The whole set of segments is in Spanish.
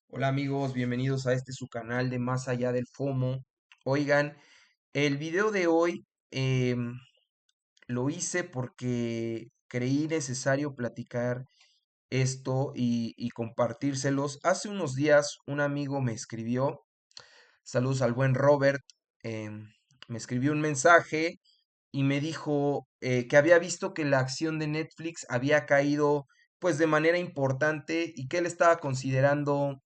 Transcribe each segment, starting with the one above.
Hola amigos, bienvenidos a este su canal de Más Allá del FOMO. Oigan, el video de hoy lo hice porque creí necesario platicar esto y compartírselos. Hace unos días un amigo me escribió, saludos al buen Robert, me escribió un mensaje y me dijo que había visto que la acción de Netflix había caído pues de manera importante y que él estaba considerando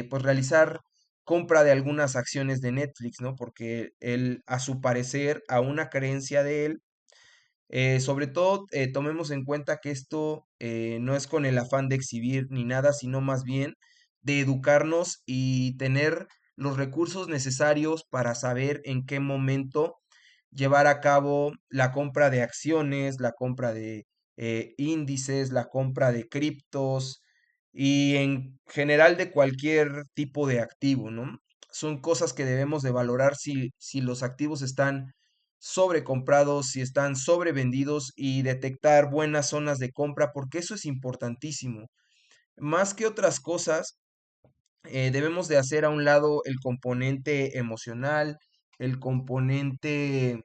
pues realizar compra de algunas acciones de Netflix, ¿no? Porque él, a su parecer, a una creencia de él, sobre todo tomemos en cuenta que esto no es con el afán de exhibir ni nada, sino más bien de educarnos y tener los recursos necesarios para saber en qué momento llevar a cabo la compra de acciones, la compra de índices, la compra de criptos y en general de cualquier tipo de activo, ¿no? Son cosas que debemos de valorar si los activos están sobrecomprados, si están sobrevendidos y detectar buenas zonas de compra, porque eso es importantísimo. Más que otras cosas, debemos de hacer a un lado el componente emocional, el componente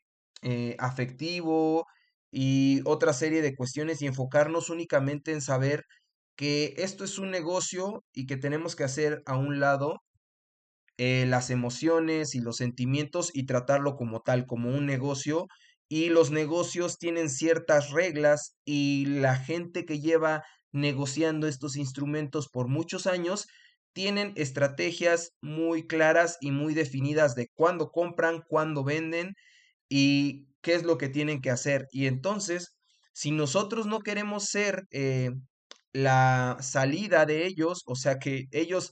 afectivo y otra serie de cuestiones y enfocarnos únicamente en saber que esto es un negocio y que tenemos que hacer a un lado las emociones y los sentimientos y tratarlo como tal, como un negocio. Y los negocios tienen ciertas reglas y la gente que lleva negociando estos instrumentos por muchos años tienen estrategias muy claras y muy definidas de cuándo compran, cuándo venden y qué es lo que tienen que hacer. Y entonces, si nosotros no queremos ser la salida de ellos, o sea, que ellos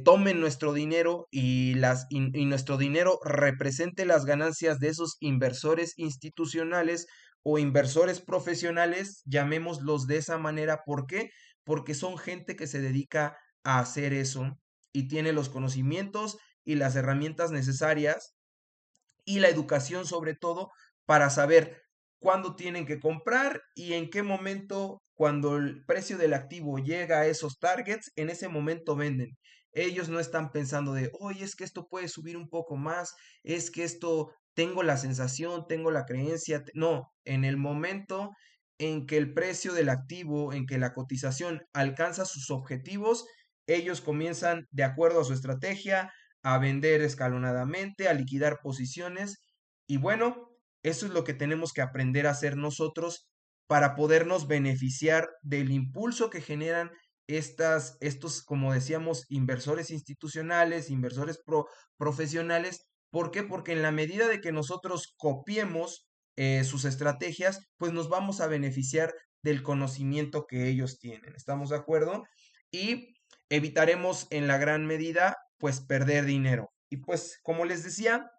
tomen nuestro dinero y nuestro dinero represente las ganancias de esos inversores institucionales o inversores profesionales, llamémoslos de esa manera. ¿Por qué? Porque son gente que se dedica a hacer eso y tiene los conocimientos y las herramientas necesarias y la educación sobre todo para saber cuándo tienen que comprar y en qué momento, cuando el precio del activo llega a esos targets, en ese momento venden. Ellos no están pensando de, oye, es que esto puede subir un poco más, es que esto tengo la sensación, tengo la creencia. No, en el momento en que el precio del activo, en que la cotización alcanza sus objetivos, ellos comienzan de acuerdo a su estrategia a vender escalonadamente, a liquidar posiciones. Y bueno, eso es lo que tenemos que aprender a hacer nosotros para podernos beneficiar del impulso que generan estos, como decíamos, inversores institucionales, profesionales. ¿Por qué? Porque en la medida de que nosotros copiemos sus estrategias, pues nos vamos a beneficiar del conocimiento que ellos tienen. ¿Estamos de acuerdo? Y evitaremos en la gran medida pues perder dinero. Y pues como les decía,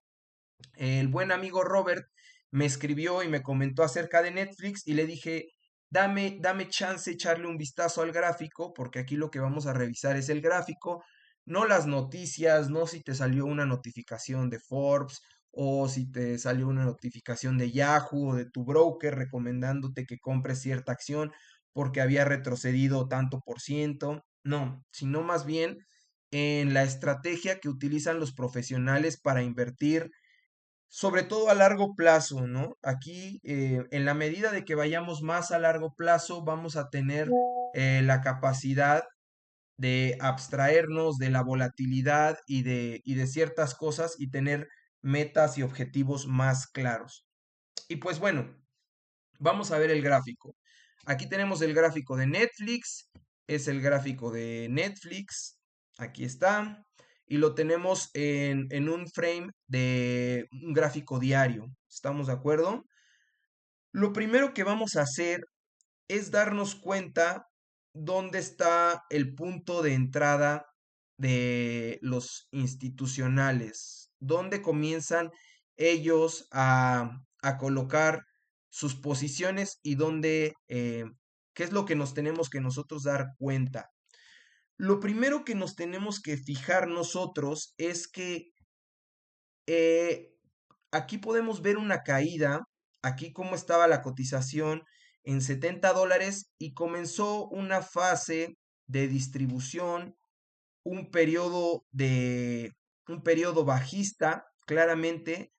el buen amigo Robert me escribió y me comentó acerca de Netflix y le dije, dame chance echarle un vistazo al gráfico, porque aquí lo que vamos a revisar es el gráfico, no las noticias, no si te salió una notificación de Forbes o si te salió una notificación de Yahoo o de tu broker recomendándote que compres cierta acción porque había retrocedido tanto por ciento. No, sino más bien en la estrategia que utilizan los profesionales para invertir sobre todo a largo plazo, ¿no? Aquí, en la medida de que vayamos más a largo plazo, vamos a tener la capacidad de abstraernos de la volatilidad y de ciertas cosas y tener metas y objetivos más claros. Y pues bueno, vamos a ver el gráfico. Aquí tenemos el gráfico de Netflix, es el gráfico de Netflix, aquí está, y lo tenemos en un frame de un gráfico diario. ¿Estamos de acuerdo? Lo primero que vamos a hacer es darnos cuenta dónde está el punto de entrada de los institucionales, dónde comienzan ellos a colocar sus posiciones y dónde, qué es lo que nos tenemos que nosotros dar cuenta. Lo primero que nos tenemos que fijar nosotros es que eh, aquí podemos ver una caída, aquí cómo estaba la cotización en $70 y comenzó una fase de distribución un periodo de un periodo bajista, claramente.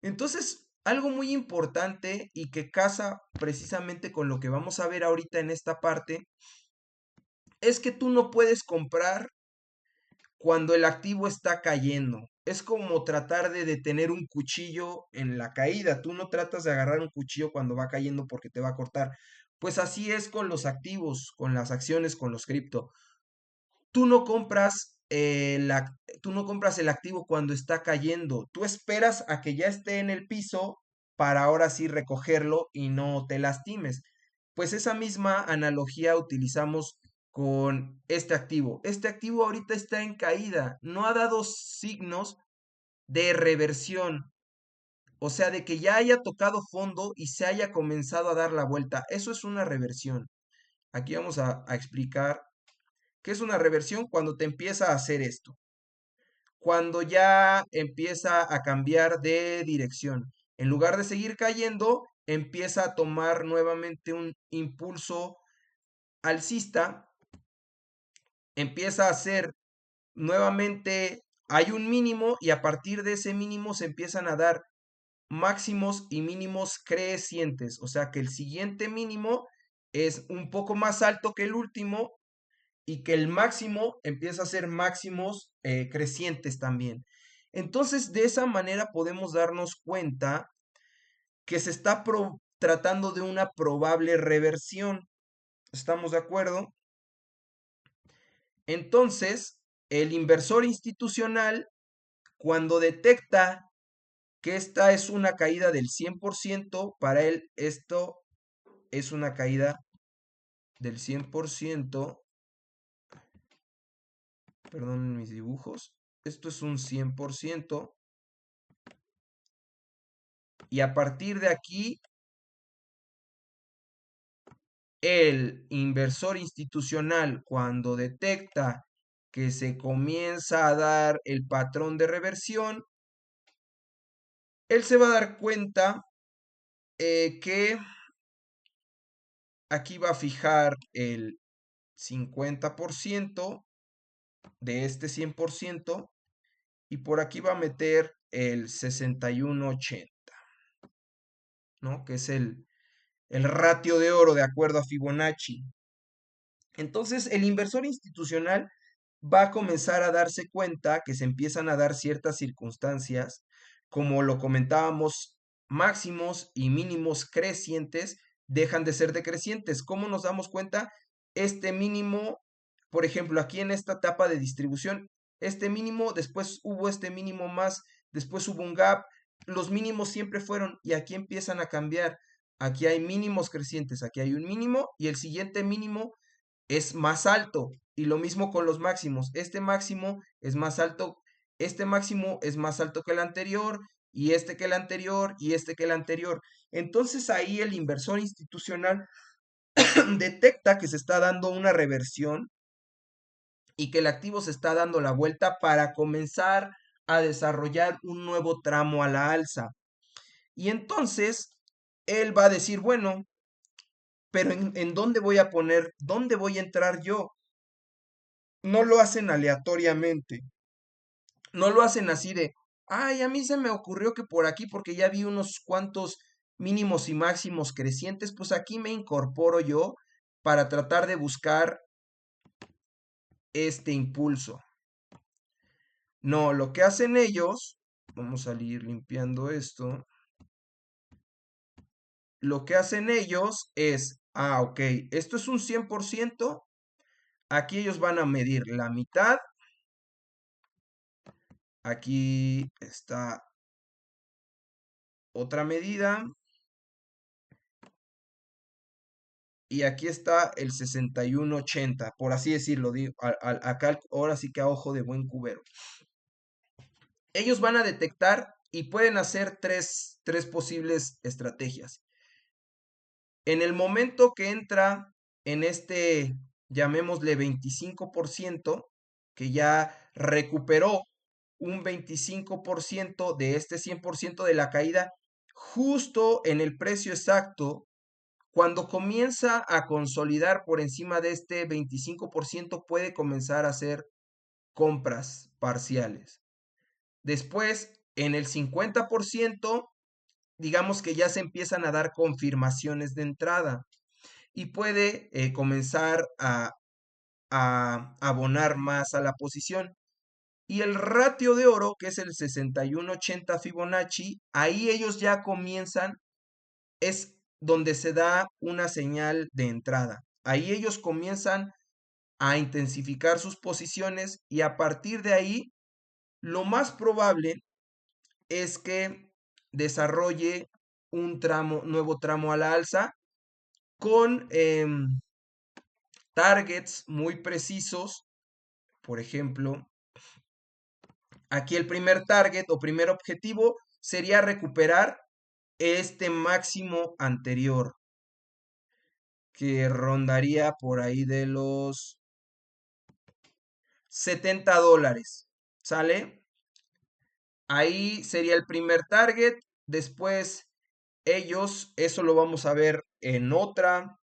Entonces, algo muy importante y que casa precisamente con lo que vamos a ver ahorita en esta parte, es que tú no puedes comprar cuando el activo está cayendo. Es como tratar de detener un cuchillo en la caída. Tú no tratas de agarrar un cuchillo cuando va cayendo porque te va a cortar. Pues así es con los activos, con las acciones, con los cripto. Tú no compras tú no compras el activo cuando está cayendo. Tú esperas a que ya esté en el piso para ahora sí recogerlo y no te lastimes. Pues esa misma analogía utilizamos con este activo. Este activo ahorita está en caída, no ha dado signos de reversión, o sea, de que ya haya tocado fondo y se haya comenzado a dar la vuelta. Eso es una reversión. Aquí vamos a explicar qué es una reversión cuando te empieza a hacer esto, cuando ya empieza a cambiar de dirección. En lugar de seguir cayendo, empieza a tomar nuevamente un impulso alcista, empieza a hacer nuevamente, hay un mínimo y a partir de ese mínimo se empiezan a dar máximos y mínimos crecientes, o sea que el siguiente mínimo es un poco más alto que el último y que el máximo empieza a ser máximos crecientes también. Entonces, de esa manera podemos darnos cuenta que se está tratando de una probable reversión. ¿Estamos de acuerdo? Entonces, el inversor institucional, cuando detecta que esta es una caída del 100%, para él esto es una caída del 100%, perdón mis dibujos, esto es un 100%, y a partir de aquí, el inversor institucional, cuando detecta que se comienza a dar el patrón de reversión, él se va a dar cuenta que aquí va a fijar el 50% de este 100% y por aquí va a meter el 61,80, ¿no? Que es el ratio de oro de acuerdo a Fibonacci. Entonces, el inversor institucional va a comenzar a darse cuenta que se empiezan a dar ciertas circunstancias, como lo comentábamos, máximos y mínimos crecientes dejan de ser decrecientes. ¿Cómo nos damos cuenta? Este mínimo, por ejemplo, aquí en esta etapa de distribución, este mínimo, después hubo este mínimo más, después hubo un gap, los mínimos siempre fueron y aquí empiezan a cambiar. Aquí hay mínimos crecientes, aquí hay un mínimo y el siguiente mínimo es más alto. Y lo mismo con los máximos. Este máximo es más alto, este máximo es más alto que el anterior, y este que el anterior, y este que el anterior. Entonces ahí el inversor institucional detecta que se está dando una reversión y que el activo se está dando la vuelta para comenzar a desarrollar un nuevo tramo a la alza. Y entonces él va a decir, bueno, pero ¿en dónde voy a poner, dónde voy a entrar yo? No lo hacen aleatoriamente, no lo hacen así de, ay, a mí se me ocurrió que por aquí, porque ya vi unos cuantos mínimos y máximos crecientes, pues aquí me incorporo yo para tratar de buscar este impulso. No, lo que hacen ellos, vamos a ir limpiando esto, lo que hacen ellos es, ok, esto es un 100%, aquí ellos van a medir la mitad, aquí está otra medida, y aquí está el 61,80, por así decirlo, acá ahora sí que a ojo de buen cubero. Ellos van a detectar y pueden hacer tres posibles estrategias. En el momento que entra en este, llamémosle 25%, que ya recuperó un 25% de este 100% de la caída, justo en el precio exacto, cuando comienza a consolidar por encima de este 25%, puede comenzar a hacer compras parciales. Después, en el 50%, digamos que ya se empiezan a dar confirmaciones de entrada y puede comenzar a abonar más a la posición. Y el ratio de oro, que es el 6180 Fibonacci, ahí ellos ya comienzan, es donde se da una señal de entrada. Ahí ellos comienzan a intensificar sus posiciones y a partir de ahí, lo más probable es que desarrolle un nuevo tramo a la alza con targets muy precisos. Por ejemplo, aquí el primer target o primer objetivo sería recuperar este máximo anterior, que rondaría por ahí de los $70. ¿Sale? Ahí sería el primer target. Después eso lo vamos a ver en otro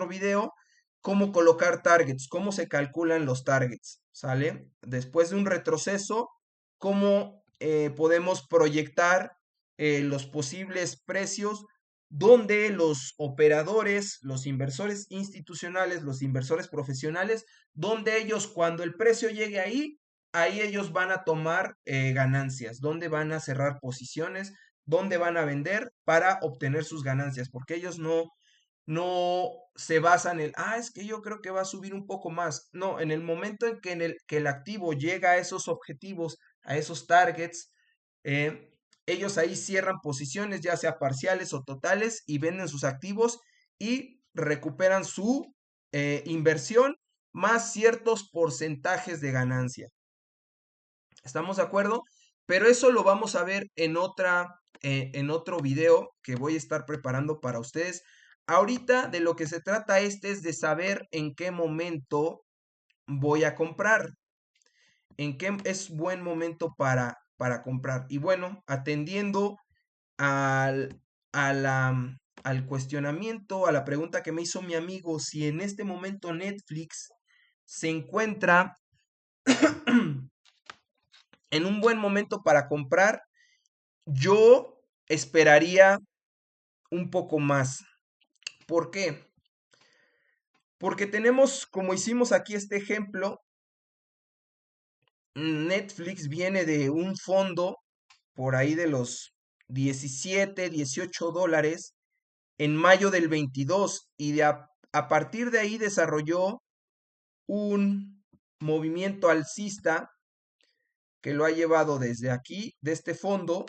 video, cómo colocar targets, cómo se calculan los targets, ¿sale? Después de un retroceso, cómo podemos proyectar los posibles precios donde los operadores, los inversores institucionales, los inversores profesionales, donde ellos cuando el precio llegue ahí ellos van a tomar ganancias, donde van a cerrar posiciones, dónde van a vender para obtener sus ganancias, porque ellos no se basan en, es que yo creo que va a subir un poco más. No, en el momento en que el activo llega a esos objetivos, a esos targets, eh, ellos ahí cierran posiciones, ya sea parciales o totales, y venden sus activos y recuperan su inversión más ciertos porcentajes de ganancia. ¿Estamos de acuerdo? Pero eso lo vamos a ver en otro video que voy a estar preparando para ustedes. Ahorita de lo que se trata es de saber en qué momento voy a comprar, en qué es buen momento para comprar. Y bueno, atendiendo al, a la- al cuestionamiento, a la pregunta que me hizo mi amigo, si en este momento Netflix se encuentra en un buen momento para comprar, yo esperaría un poco más. ¿Por qué? Porque tenemos, como hicimos aquí este ejemplo, Netflix viene de un fondo por ahí de los 17, $18 en mayo del 22 y a partir de ahí desarrolló un movimiento alcista que lo ha llevado desde aquí, de este fondo,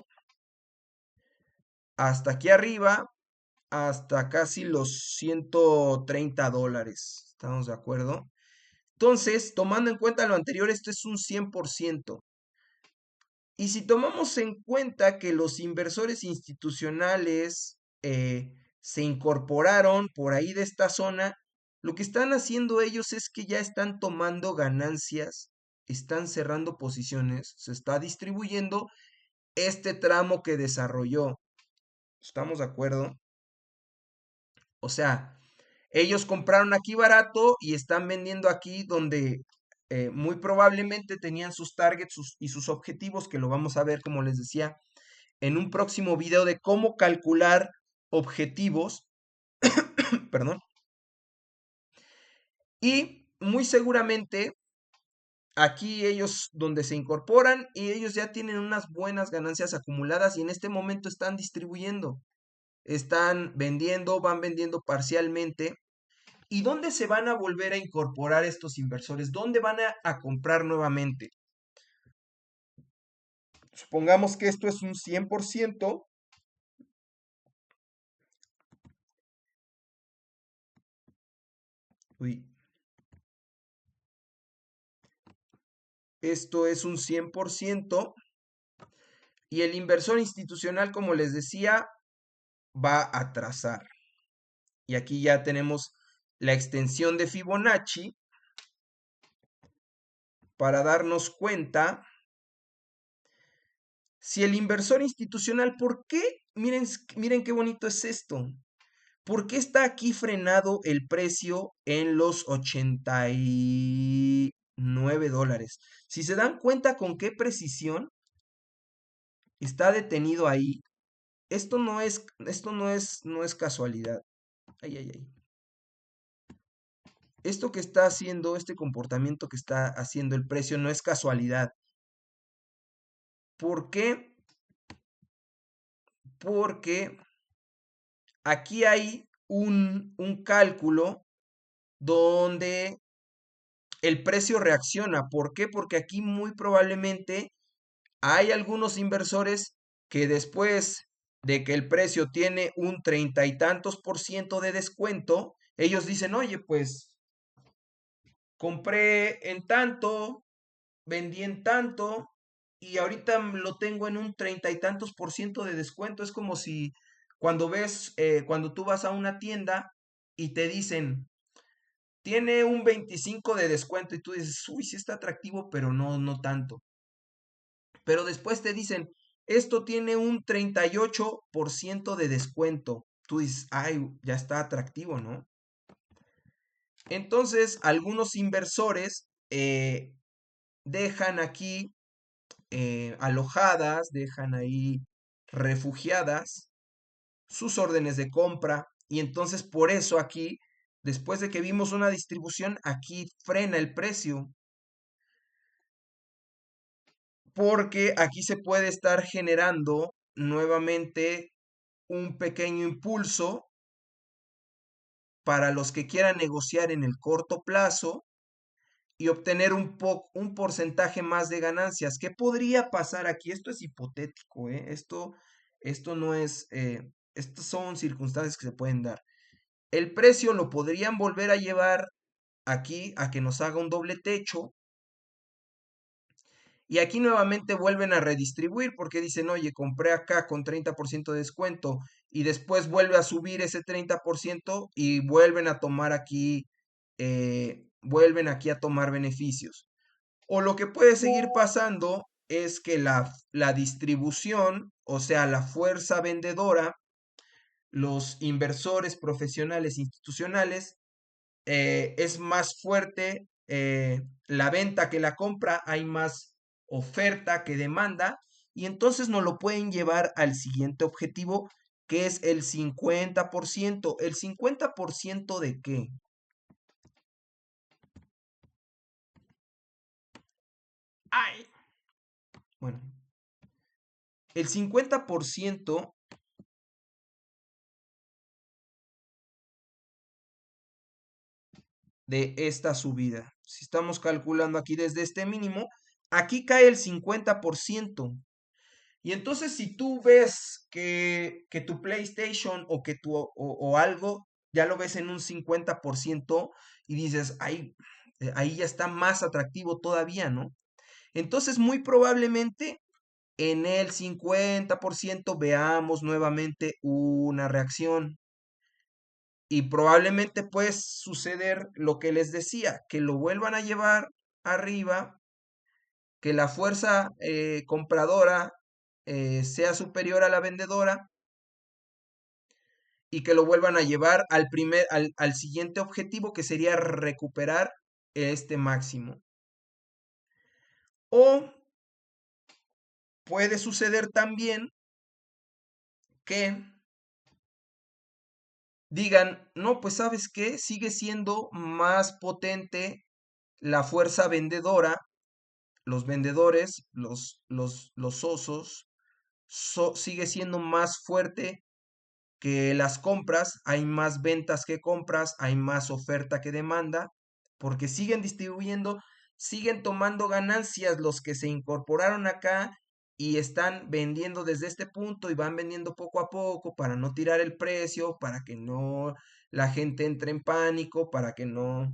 hasta aquí arriba, hasta casi los $130. ¿Estamos de acuerdo? Entonces, tomando en cuenta lo anterior, esto es un 100%. Y si tomamos en cuenta que los inversores institucionales se incorporaron por ahí de esta zona, lo que están haciendo ellos es que ya están tomando ganancias, están cerrando posiciones, se está distribuyendo este tramo que desarrolló. ¿Estamos de acuerdo? O sea, ellos compraron aquí barato y están vendiendo aquí donde muy probablemente tenían sus targets y sus objetivos, que lo vamos a ver, como les decía, en un próximo video de cómo calcular objetivos, perdón, y muy seguramente aquí ellos donde se incorporan y ellos ya tienen unas buenas ganancias acumuladas y en este momento están distribuyendo, están vendiendo, van vendiendo parcialmente. ¿Y dónde se van a volver a incorporar estos inversores? ¿Dónde van a comprar nuevamente? Supongamos que esto es un 100%. Uy, esto es un 100%. Y el inversor institucional, como les decía, va a trazar. Y aquí ya tenemos la extensión de Fibonacci para darnos cuenta si el inversor institucional, ¿por qué? Miren qué bonito es esto. ¿Por qué está aquí frenado el precio en los 80 $9. Si se dan cuenta con qué precisión está detenido ahí, esto no es casualidad. Ay, ay, ay. Esto que está haciendo, este comportamiento que está haciendo el precio no es casualidad. ¿Por qué? Porque aquí hay un cálculo donde el precio reacciona. ¿Por qué? Porque aquí muy probablemente hay algunos inversores que después de que el precio tiene un treinta y tantos por ciento de descuento, ellos dicen, oye, pues compré en tanto, vendí en tanto y ahorita lo tengo en un treinta y tantos por ciento de descuento. Es como si cuando tú vas a una tienda y te dicen, tiene un 25 de descuento y tú dices, uy, sí está atractivo, pero no, no tanto. Pero después te dicen, esto tiene un 38% de descuento. Tú dices, ay, ya está atractivo, ¿no? Entonces, algunos inversores dejan aquí alojadas, dejan ahí refugiadas sus órdenes de compra y entonces por eso aquí, después de que vimos una distribución, aquí frena el precio porque aquí se puede estar generando nuevamente un pequeño impulso para los que quieran negociar en el corto plazo y obtener un porcentaje más de ganancias. ¿Qué podría pasar aquí? Esto es hipotético, ¿eh? Esto no es, estas son circunstancias que se pueden dar. El precio lo podrían volver a llevar aquí a que nos haga un doble techo y aquí nuevamente vuelven a redistribuir porque dicen, oye, compré acá con 30% de descuento y después vuelve a subir ese 30% y vuelven aquí a tomar beneficios. O lo que puede seguir pasando es que la distribución, o sea, la fuerza vendedora, los inversores profesionales institucionales, es más fuerte la venta que la compra, hay más oferta que demanda, y entonces nos lo pueden llevar al siguiente objetivo, que es el 50%. ¿El 50% de qué? Ay. Bueno, el 50% de esta subida. Si estamos calculando aquí desde este mínimo, aquí cae el 50%. Y entonces si tú ves que tu PlayStation o algo, ya lo ves en un 50% y dices, ahí ya está más atractivo todavía, ¿no? Entonces muy probablemente en el 50% veamos nuevamente una reacción. Y probablemente puede suceder lo que les decía, que lo vuelvan a llevar arriba, que la fuerza compradora sea superior a la vendedora y que lo vuelvan a llevar al siguiente objetivo que sería recuperar este máximo. O puede suceder también que digan, no, pues sabes qué, sigue siendo más potente la fuerza vendedora, los vendedores, los osos, sigue siendo más fuerte que las compras, hay más ventas que compras, hay más oferta que demanda, porque siguen distribuyendo, siguen tomando ganancias los que se incorporaron acá y están vendiendo desde este punto y van vendiendo poco a poco para no tirar el precio, para que no la gente entre en pánico, para que no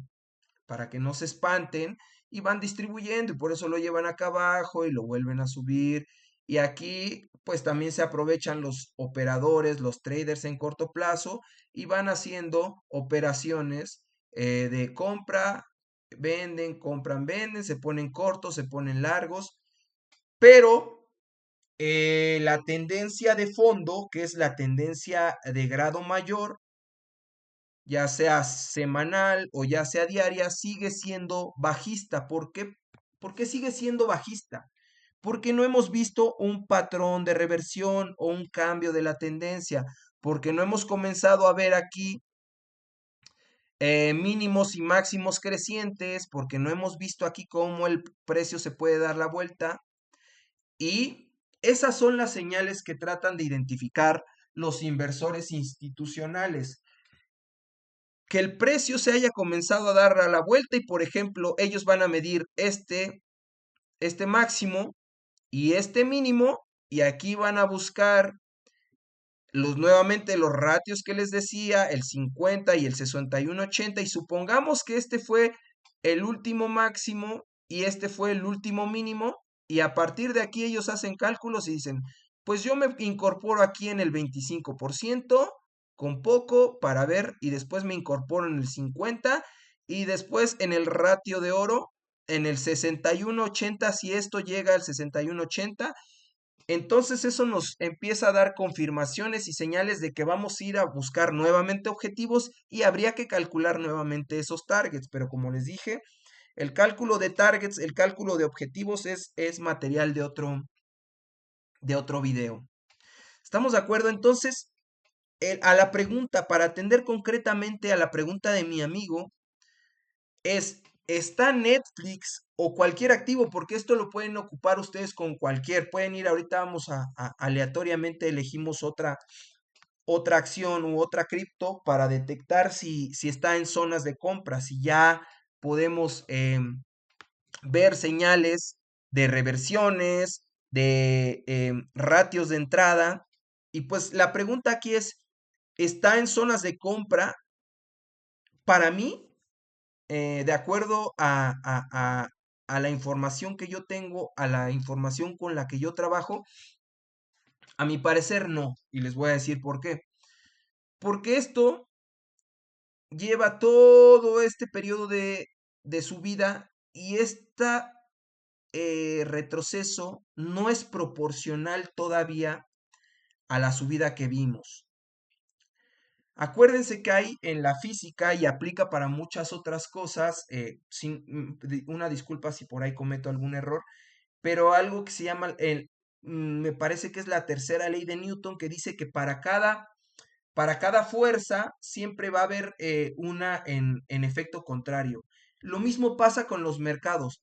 se espanten y van distribuyendo y por eso lo llevan acá abajo y lo vuelven a subir. Y aquí pues también se aprovechan los operadores, los traders en corto plazo y van haciendo operaciones de compra, venden, compran, venden, se ponen cortos, se ponen largos, pero la tendencia de fondo, que es la tendencia de grado mayor, ya sea semanal o ya sea diaria, sigue siendo bajista. ¿Por qué? ¿Por qué sigue siendo bajista? Porque no hemos visto un patrón de reversión o un cambio de la tendencia, porque no hemos comenzado a ver aquí mínimos y máximos crecientes, porque no hemos visto aquí cómo el precio se puede dar la vuelta. Y esas son las señales que tratan de identificar los inversores institucionales. Que el precio se haya comenzado a dar a la vuelta y, por ejemplo, ellos van a medir este máximo y este mínimo y aquí van a buscar nuevamente los ratios que les decía, el 50 y el 61,80 y supongamos que este fue el último máximo y este fue el último mínimo y a partir de aquí ellos hacen cálculos y dicen, pues yo me incorporo aquí en el 25% con poco para ver y después me incorporo en el 50 y después en el ratio de oro en el 61,80 si esto llega al 61,80 entonces eso nos empieza a dar confirmaciones y señales de que vamos a ir a buscar nuevamente objetivos y habría que calcular nuevamente esos targets. Pero como les dije, el cálculo de targets, el cálculo de objetivos es material de otro video. ¿Estamos de acuerdo? Entonces, a la pregunta, para atender concretamente a la pregunta de mi amigo, ¿está Netflix o cualquier activo? Porque esto lo pueden ocupar ustedes con cualquier. Pueden ir, ahorita vamos aleatoriamente, elegimos otra acción u otra cripto para detectar si está en zonas de compra, si ya podemos ver señales de reversiones, de ratios de entrada. Y pues la pregunta aquí es, ¿está en zonas de compra? Para mí, de acuerdo a la información que yo tengo, a la información con la que yo trabajo, a mi parecer no. Y les voy a decir por qué. Porque esto lleva todo este periodo de subida y este retroceso no es proporcional todavía a la subida que vimos. Acuérdense que hay en la física y aplica para muchas otras cosas, una disculpa si por ahí cometo algún error, pero algo que se llama, me parece que es la tercera ley de Newton que dice que para cada fuerza siempre va a haber una en efecto contrario. Lo mismo pasa con los mercados.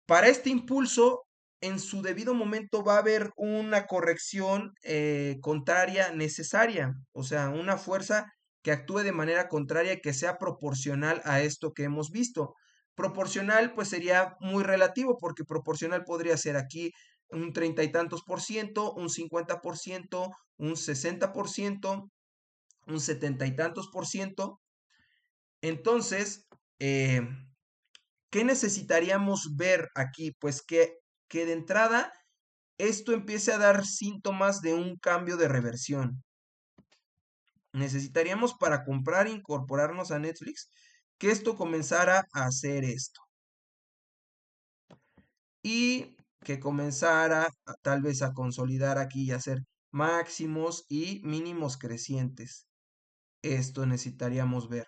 Para este impulso, en su debido momento va a haber una corrección contraria necesaria, o sea, una fuerza que actúe de manera contraria y que sea proporcional a esto que hemos visto. Proporcional, pues sería muy relativo, porque proporcional podría ser aquí un treinta y tantos por ciento, un 50%, un 60%, un setenta y tantos por ciento. Entonces, ¿qué necesitaríamos ver aquí? Pues que de entrada esto empiece a dar síntomas de un cambio de reversión. Necesitaríamos para comprar e incorporarnos a Netflix que esto comenzara a hacer esto. Y que comenzara tal vez a consolidar aquí y hacer máximos y mínimos crecientes. Esto necesitaríamos ver.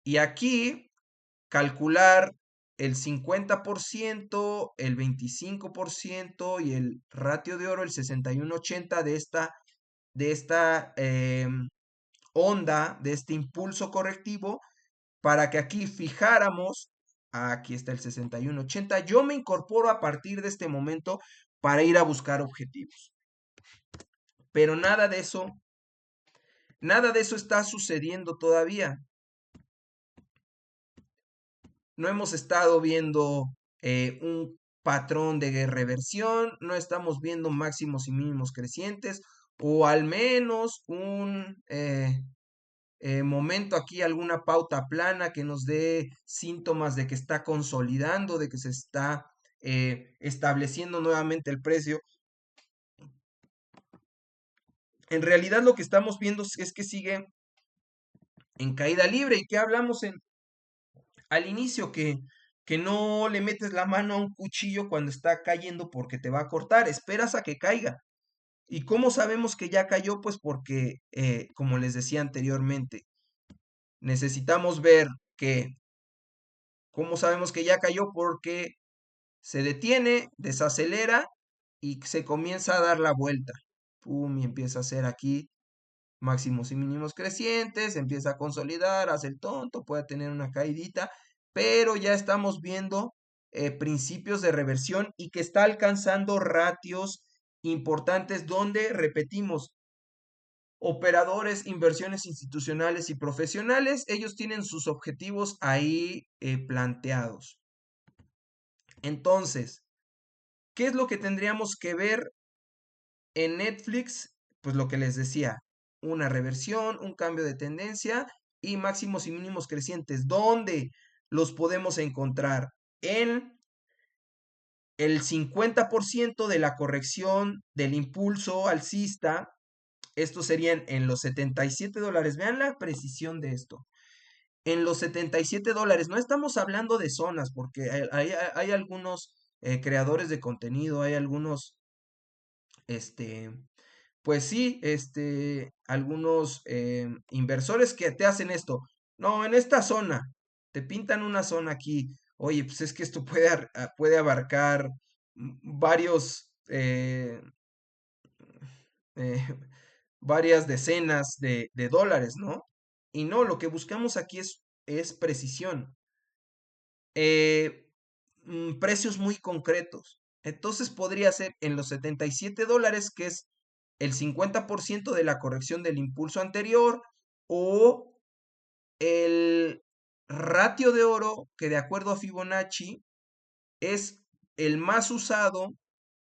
Y aquí calcular el 50%, el 25% y el ratio de oro, el 61,80 de esta onda, de este impulso correctivo, para que aquí fijáramos, aquí está el 61,80, yo me incorporo a partir de este momento para ir a buscar objetivos. Pero nada de eso está sucediendo todavía. No hemos estado viendo un patrón de reversión, no estamos viendo máximos y mínimos crecientes, o al menos un momento aquí, alguna pauta plana que nos dé síntomas de que está consolidando, de que se está estableciendo nuevamente el precio. En realidad lo que estamos viendo es que sigue en caída libre y que hablamos al inicio que no le metes la mano a un cuchillo cuando está cayendo porque te va a cortar, esperas a que caiga. ¿Y cómo sabemos que ya cayó? Pues porque, como les decía anteriormente, necesitamos ver que, ¿cómo sabemos que ya cayó? Porque se detiene, desacelera y se comienza a dar la vuelta. Pum, y empieza a hacer aquí máximos y mínimos crecientes, empieza a consolidar, hace el tonto, puede tener una caidita, pero ya estamos viendo principios de reversión y que está alcanzando ratios importantes donde, repetimos, operadores, inversiones institucionales y profesionales, ellos tienen sus objetivos ahí planteados. Entonces, ¿qué es lo que tendríamos que ver en Netflix? Pues lo que les decía, una reversión, un cambio de tendencia y máximos y mínimos crecientes. ¿Dónde los podemos encontrar? En el 50% de la corrección del impulso alcista. Estos serían en los $77. Vean la precisión de esto. En los $77. No estamos hablando de zonas, porque hay algunos creadores de contenido, hay algunos, este, pues sí, algunos inversores que te hacen esto. No, en esta zona, te pintan una zona aquí. Oye, pues es que esto puede abarcar varios, eh, varias decenas de dólares, ¿no? Y no, lo que buscamos aquí es precisión. Precios muy concretos. Entonces podría ser en los $77, que es el 50% de la corrección del impulso anterior, o el ratio de oro, que de acuerdo a Fibonacci es el más usado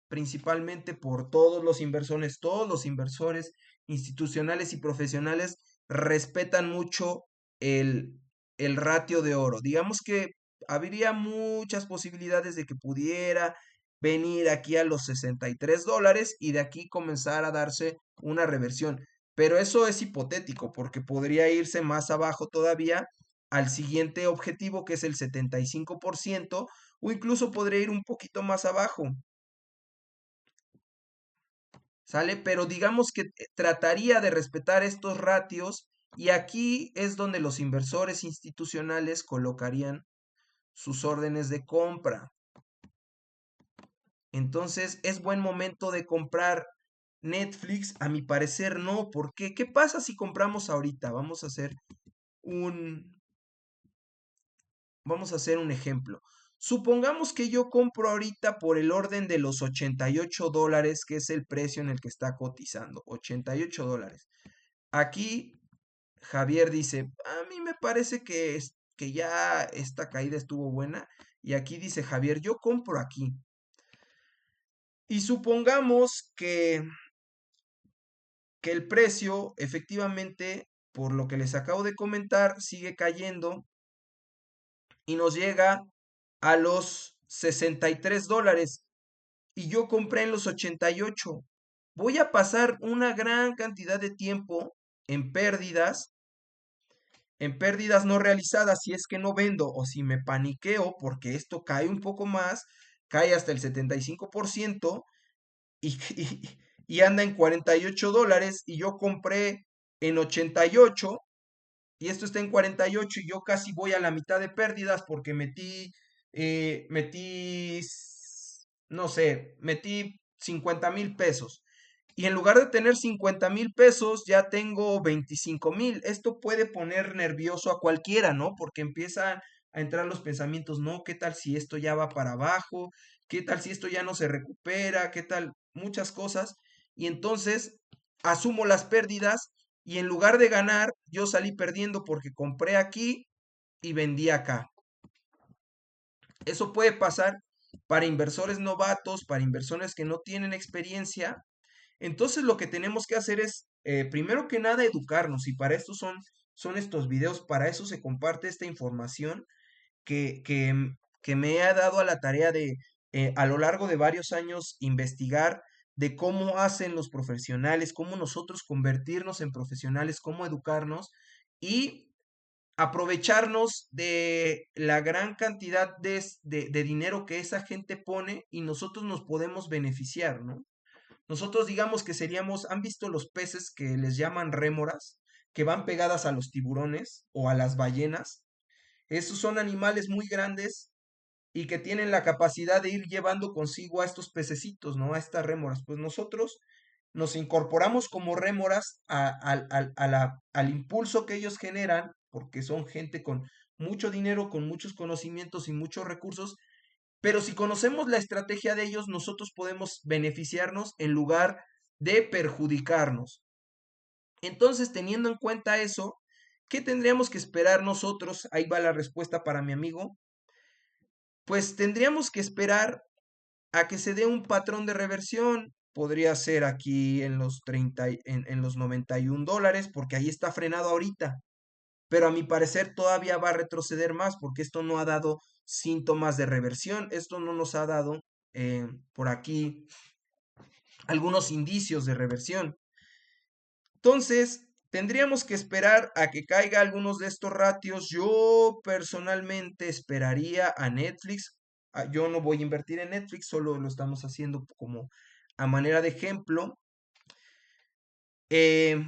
principalmente por todos los inversores institucionales y profesionales respetan mucho el, el ratio de oro. Digamos que habría muchas posibilidades de que pudiera venir aquí a los $63 y de aquí comenzar a darse una reversión. Pero eso es hipotético porque podría irse más abajo todavía al siguiente objetivo que es el 75% o incluso podría ir un poquito más abajo. ¿Sale? Pero digamos que trataría de respetar estos ratios y aquí es donde los inversores institucionales colocarían sus órdenes de compra. Entonces, ¿es buen momento de comprar Netflix? A mi parecer no. ¿Por qué? ¿Qué pasa si compramos ahorita? Un, vamos a hacer un ejemplo. Supongamos que yo compro ahorita por el orden de los $88, que es el precio en el que está cotizando. $88. Aquí Javier dice, a mí me parece que ya esta caída estuvo buena. Y aquí dice Javier, yo compro aquí. Y supongamos que el precio efectivamente, por lo que les acabo de comentar, sigue cayendo y nos llega a los $63 y yo compré en los 88. Voy a pasar una gran cantidad de tiempo en pérdidas no realizadas si es que no vendo o si me paniqueo porque esto cae un poco más, cae hasta el 75% y, y anda en $48 y yo compré en 88 y esto está en 48 y yo casi voy a la mitad de pérdidas porque no sé, metí 50,000 pesos. Y en lugar de tener 50,000 pesos, ya tengo 25,000. Esto puede poner nervioso a cualquiera, ¿no? Porque empiezan a entrar los pensamientos, no, ¿qué tal si esto ya va para abajo? ¿Qué tal si esto ya no se recupera? ¿Qué tal? Muchas cosas. Y entonces asumo las pérdidas y en lugar de ganar, yo salí perdiendo porque compré aquí y vendí acá. Eso puede pasar para inversores novatos, para inversores que no tienen experiencia. Entonces lo que tenemos que hacer es, primero que nada, educarnos y para esto son estos videos, para eso se comparte esta información que me ha dado a la tarea de, a lo largo de varios años, investigar de cómo hacen los profesionales, cómo nosotros convertirnos en profesionales, cómo educarnos y aprovecharnos de la gran cantidad de dinero que esa gente pone y nosotros nos podemos beneficiar, ¿no? Nosotros digamos que seríamos, ¿han visto los peces que les llaman rémoras? que van pegadas a los tiburones o a las ballenas. Esos son animales muy grandes y que tienen la capacidad de ir llevando consigo a estos pececitos, ¿no? A estas rémoras. Pues nosotros nos incorporamos como rémoras al impulso que ellos generan, porque son gente con mucho dinero, con muchos conocimientos y muchos recursos, pero si conocemos la estrategia de ellos, nosotros podemos beneficiarnos en lugar de perjudicarnos. Entonces, teniendo en cuenta eso, ¿qué tendríamos que esperar nosotros? Ahí va la respuesta para mi amigo. Pues tendríamos que esperar a que se dé un patrón de reversión. Podría ser aquí en los 30, en los $91, porque ahí está frenado ahorita. Pero a mi parecer todavía va a retroceder más, porque esto no ha dado síntomas de reversión. Esto no nos ha dado por aquí algunos indicios de reversión. Entonces, tendríamos que esperar a que caiga algunos de estos ratios. Yo personalmente esperaría a Netflix. Yo no voy a invertir en Netflix, solo lo estamos haciendo como a manera de ejemplo. Eh,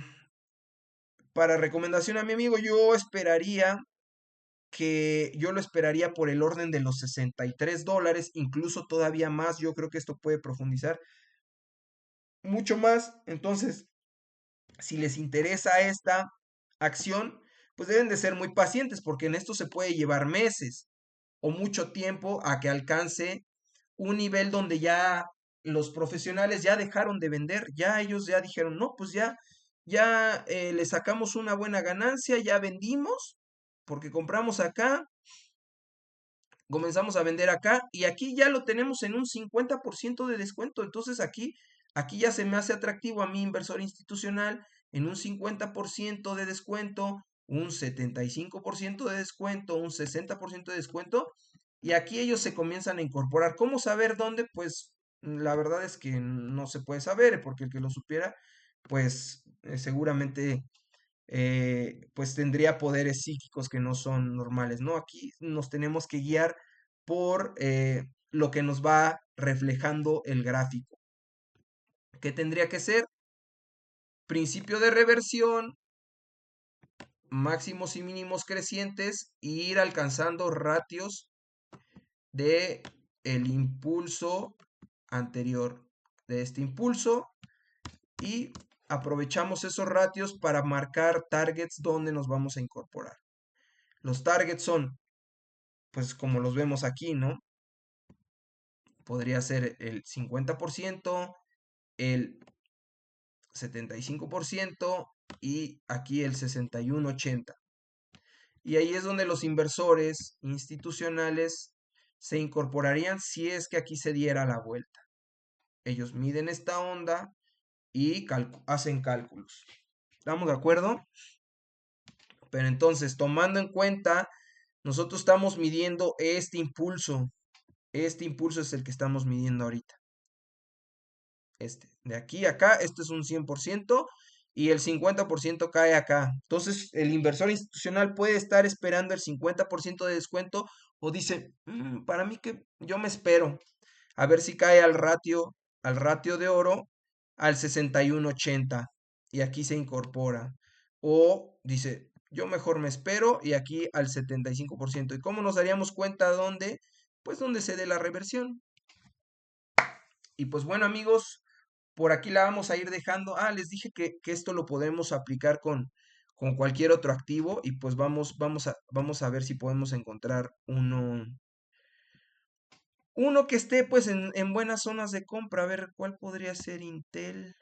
para recomendación a mi amigo, yo lo esperaría por el orden de los $63, incluso todavía más. Yo creo que esto puede profundizar mucho más. Entonces, si les interesa esta acción, pues deben de ser muy pacientes porque en esto se puede llevar meses o mucho tiempo a que alcance un nivel donde ya los profesionales ya dejaron de vender, ya ellos ya dijeron, no, pues ya le sacamos una buena ganancia, ya vendimos porque compramos acá, comenzamos a vender acá y aquí ya lo tenemos en un 50% de descuento. Entonces aquí ya se me hace atractivo a mi inversor institucional en un 50% de descuento, un 75% de descuento, un 60% de descuento. Y aquí ellos se comienzan a incorporar. ¿Cómo saber dónde? Pues la verdad es que no se puede saber, porque el que lo supiera, pues seguramente pues tendría poderes psíquicos que no son normales, ¿no? Aquí nos tenemos que guiar por lo que nos va reflejando el gráfico. ¿Qué tendría que ser? Principio de reversión, máximos y mínimos crecientes, e ir alcanzando ratios de el impulso anterior de este impulso y aprovechamos esos ratios para marcar targets donde nos vamos a incorporar. Los targets son, pues como los vemos aquí, ¿no? Podría ser el 50%, el 75% y aquí el 61,80. Y ahí es donde los inversores institucionales se incorporarían si es que aquí se diera la vuelta. Ellos miden esta onda y hacen cálculos. ¿Estamos de acuerdo? Pero entonces, tomando en cuenta, nosotros estamos midiendo este impulso. Este impulso es el que estamos midiendo ahorita. De aquí a acá, esto es un 100% y el 50% cae acá. Entonces, el inversor institucional puede estar esperando el 50% de descuento o dice, para mí que yo me espero a ver si cae al ratio de oro, al 61,80 y aquí se incorpora. O dice, yo mejor me espero y aquí al 75%. ¿Y cómo nos daríamos cuenta dónde? Pues donde se dé la reversión. Y pues bueno, amigos, por aquí la vamos a ir dejando. Les dije que esto lo podemos aplicar con cualquier otro activo y pues vamos a ver si podemos encontrar uno que esté pues en buenas zonas de compra. A ver, ¿cuál podría ser Intel?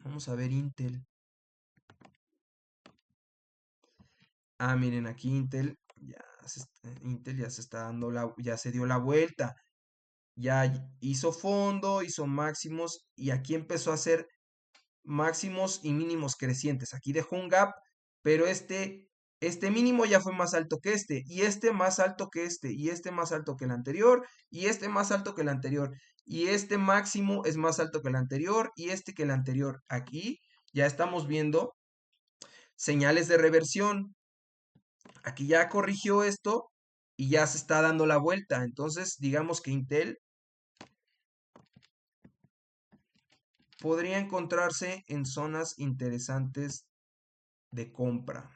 Vamos a ver Intel. Miren, aquí Intel ya se está dando ya se dio la vuelta. Ya hizo fondo, hizo máximos y aquí empezó a hacer máximos y mínimos crecientes. Aquí dejó un gap, pero este mínimo ya fue más alto que y este más alto que y este más alto que el anterior, y este más alto que el anterior, y este máximo es más alto que el anterior, y este que el anterior. Aquí ya estamos viendo señales de reversión. Aquí ya corrigió esto y ya se está dando la vuelta. Entonces, digamos que Intel podría encontrarse en zonas interesantes de compra.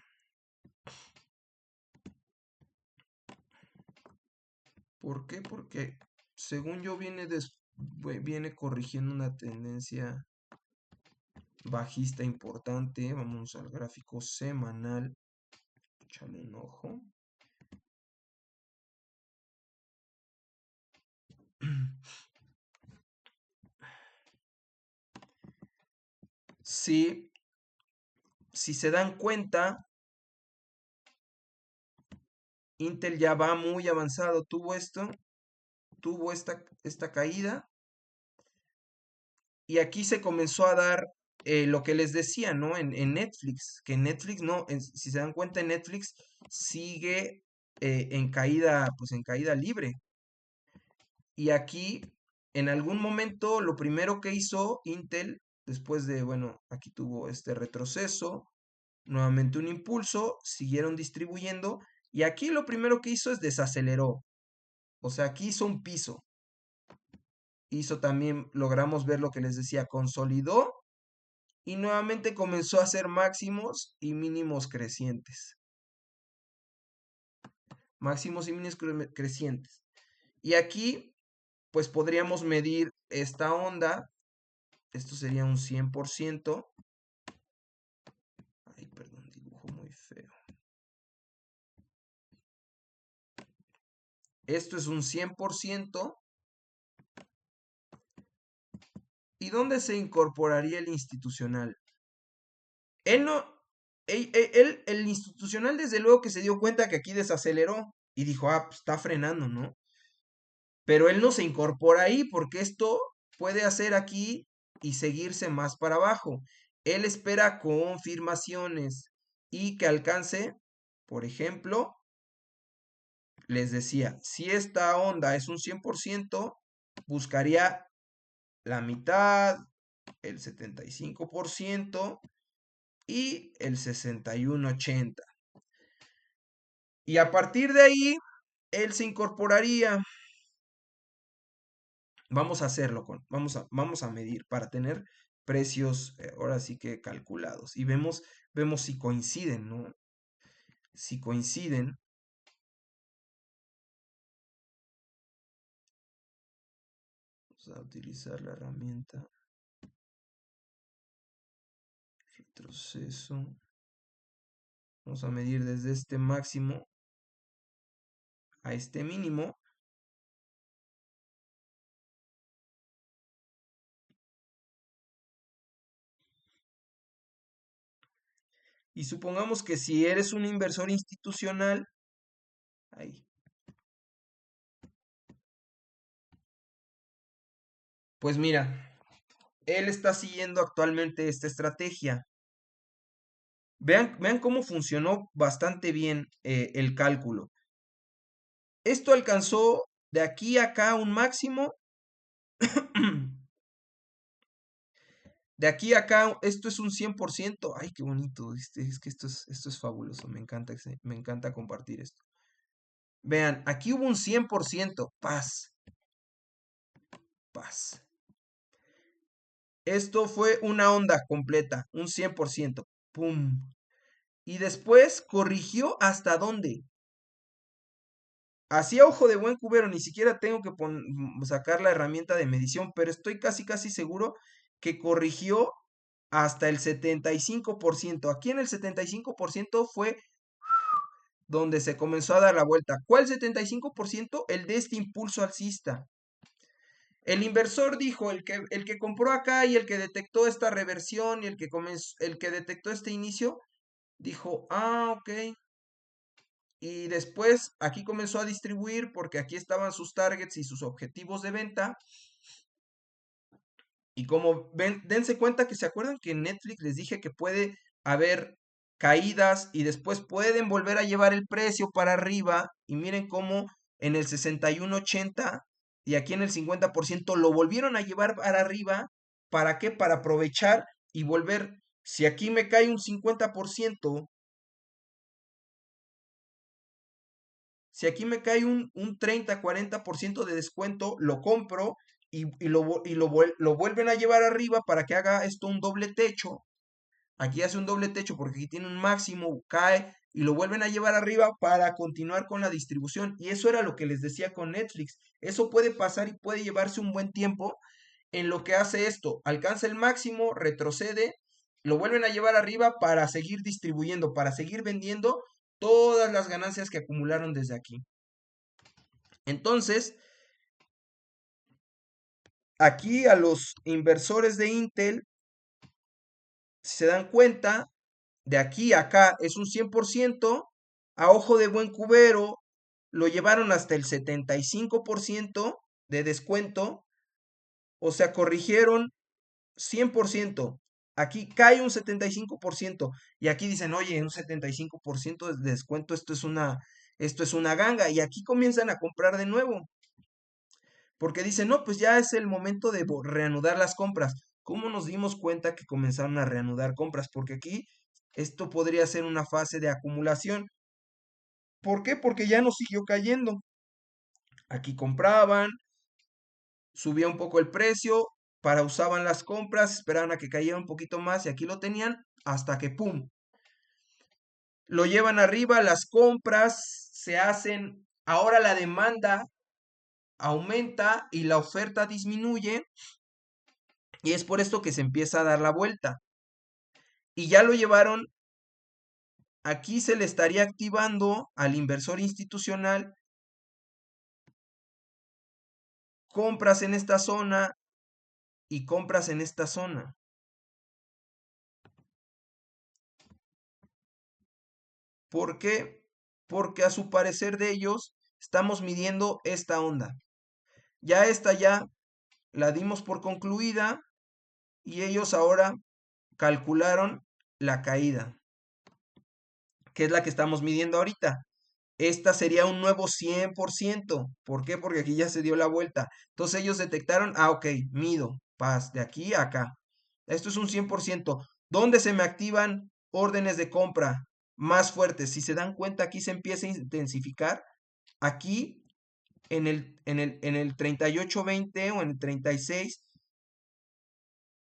¿Por qué? Porque según yo viene corrigiendo una tendencia bajista importante. Vamos al gráfico semanal. Échale un ojo. Si, si se dan cuenta, Intel ya va muy avanzado. Tuvo esta caída. Y aquí se comenzó a dar lo que les decía, ¿no? En Netflix, que Netflix no, si se dan cuenta, en Netflix sigue en caída, pues en caída libre. Y aquí, en algún momento, lo primero que hizo Intel, después de, bueno, aquí tuvo este retroceso, nuevamente un impulso, siguieron distribuyendo, y aquí lo primero que hizo es desaceleró. O sea, aquí hizo un piso. Hizo también, logramos ver lo que les decía, consolidó y nuevamente comenzó a hacer máximos y mínimos crecientes. Máximos y mínimos crecientes. Y aquí, pues podríamos medir esta onda. Esto sería un 100%. Ay, perdón, dibujo muy feo. Esto es un 100%. ¿Y dónde se incorporaría el institucional? Él no, el institucional desde luego que se dio cuenta que aquí desaceleró y dijo, ah, pues está frenando, ¿no? Pero él no se incorpora ahí porque esto puede hacer aquí y seguirse más para abajo. Él espera confirmaciones y que alcance, por ejemplo, les decía, si esta onda es un 100%, buscaría la mitad, el 75% y el 61,80. Y a partir de ahí, él se incorporaría. Vamos a hacerlo vamos a medir para tener precios ahora sí que calculados. Y vemos si coinciden, ¿no? Si coinciden. Vamos a utilizar la herramienta retroceso. Vamos a medir desde este máximo a este mínimo. Y supongamos que si eres un inversor institucional, ahí, pues mira, él está siguiendo actualmente esta estrategia. Vean cómo funcionó bastante bien el cálculo. Esto alcanzó de aquí a acá un máximo. De aquí a acá, esto es un 100%. Ay, qué bonito. Es que esto es fabuloso. Me encanta compartir esto. Vean, aquí hubo un 100%. Paz. Paz. Esto fue una onda completa. Un 100%. ¡Pum! Y después corrigió hasta dónde. Así a ojo de buen cubero, ni siquiera tengo que sacar la herramienta de medición, pero estoy casi seguro que corrigió hasta el 75%. Aquí en el 75% fue donde se comenzó a dar la vuelta. ¿Cuál 75%? El de este impulso alcista. El inversor dijo, el que compró acá y el que detectó esta reversión y el que detectó este inicio, dijo, ah, ok. Y después aquí comenzó a distribuir porque aquí estaban sus targets y sus objetivos de venta. Y como ven, dense cuenta que se acuerdan que en Netflix les dije que puede haber caídas y después pueden volver a llevar el precio para arriba. Y miren cómo en el 61,80 y aquí en el 50% lo volvieron a llevar para arriba. ¿Para qué? Para aprovechar y volver. Si aquí me cae un 50%, si aquí me cae un 30, 40% de descuento, lo compro lo vuelven a llevar arriba para que haga esto un doble techo. Aquí hace un doble techo porque aquí tiene un máximo, cae y lo vuelven a llevar arriba para continuar con la distribución. Y eso era lo que les decía con Netflix. Eso puede pasar y puede llevarse un buen tiempo en lo que hace esto. Alcanza el máximo, retrocede, lo vuelven a llevar arriba para seguir distribuyendo, para seguir vendiendo todas las ganancias que acumularon desde aquí. Entonces, aquí a los inversores de Intel, si se dan cuenta, de aquí a acá es un 100%, a ojo de buen cubero lo llevaron hasta el 75% de descuento, o sea, corrigieron 100%. Aquí cae un 75% y aquí dicen, oye, un 75% de descuento, esto es una ganga, y aquí comienzan a comprar de nuevo, porque dicen, no, pues ya es el momento de reanudar las compras. ¿Cómo nos dimos cuenta que comenzaron a reanudar compras? Porque aquí esto podría ser una fase de acumulación. ¿Por qué? Porque ya no siguió cayendo. Aquí compraban, subía un poco el precio, para usaban las compras, esperaban a que cayera un poquito más y aquí lo tenían hasta que ¡pum! Lo llevan arriba, las compras se hacen, ahora la demanda aumenta y la oferta disminuye y es por esto que se empieza a dar la vuelta. Y ya lo llevaron, aquí se le estaría activando al inversor institucional compras en esta zona y compras en esta zona. ¿Por qué? Porque a su parecer de ellos estamos midiendo esta onda. Ya esta ya la dimos por concluida y ellos ahora calcularon la caída, que es la que estamos midiendo ahorita. Esta sería un nuevo 100%. ¿Por qué? Porque aquí ya se dio la vuelta. Entonces ellos detectaron, ok, mido, paz, de aquí a acá. Esto es un 100%. ¿Dónde se me activan órdenes de compra más fuertes? Si se dan cuenta, aquí se empieza a intensificar. Aquí en el 38.20 o en el 36,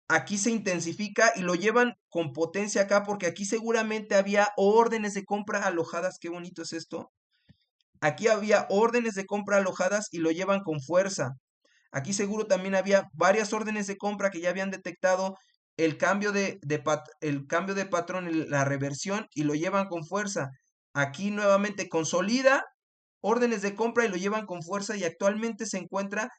aquí se intensifica y lo llevan con potencia acá porque aquí seguramente había órdenes de compra alojadas. Qué bonito es esto. Aquí había órdenes de compra alojadas y lo llevan con fuerza. Aquí seguro también había varias órdenes de compra que ya habían detectado el cambio el cambio de patrón, la reversión, y lo llevan con fuerza. Aquí nuevamente consolida órdenes de compra y lo llevan con fuerza y actualmente se encuentra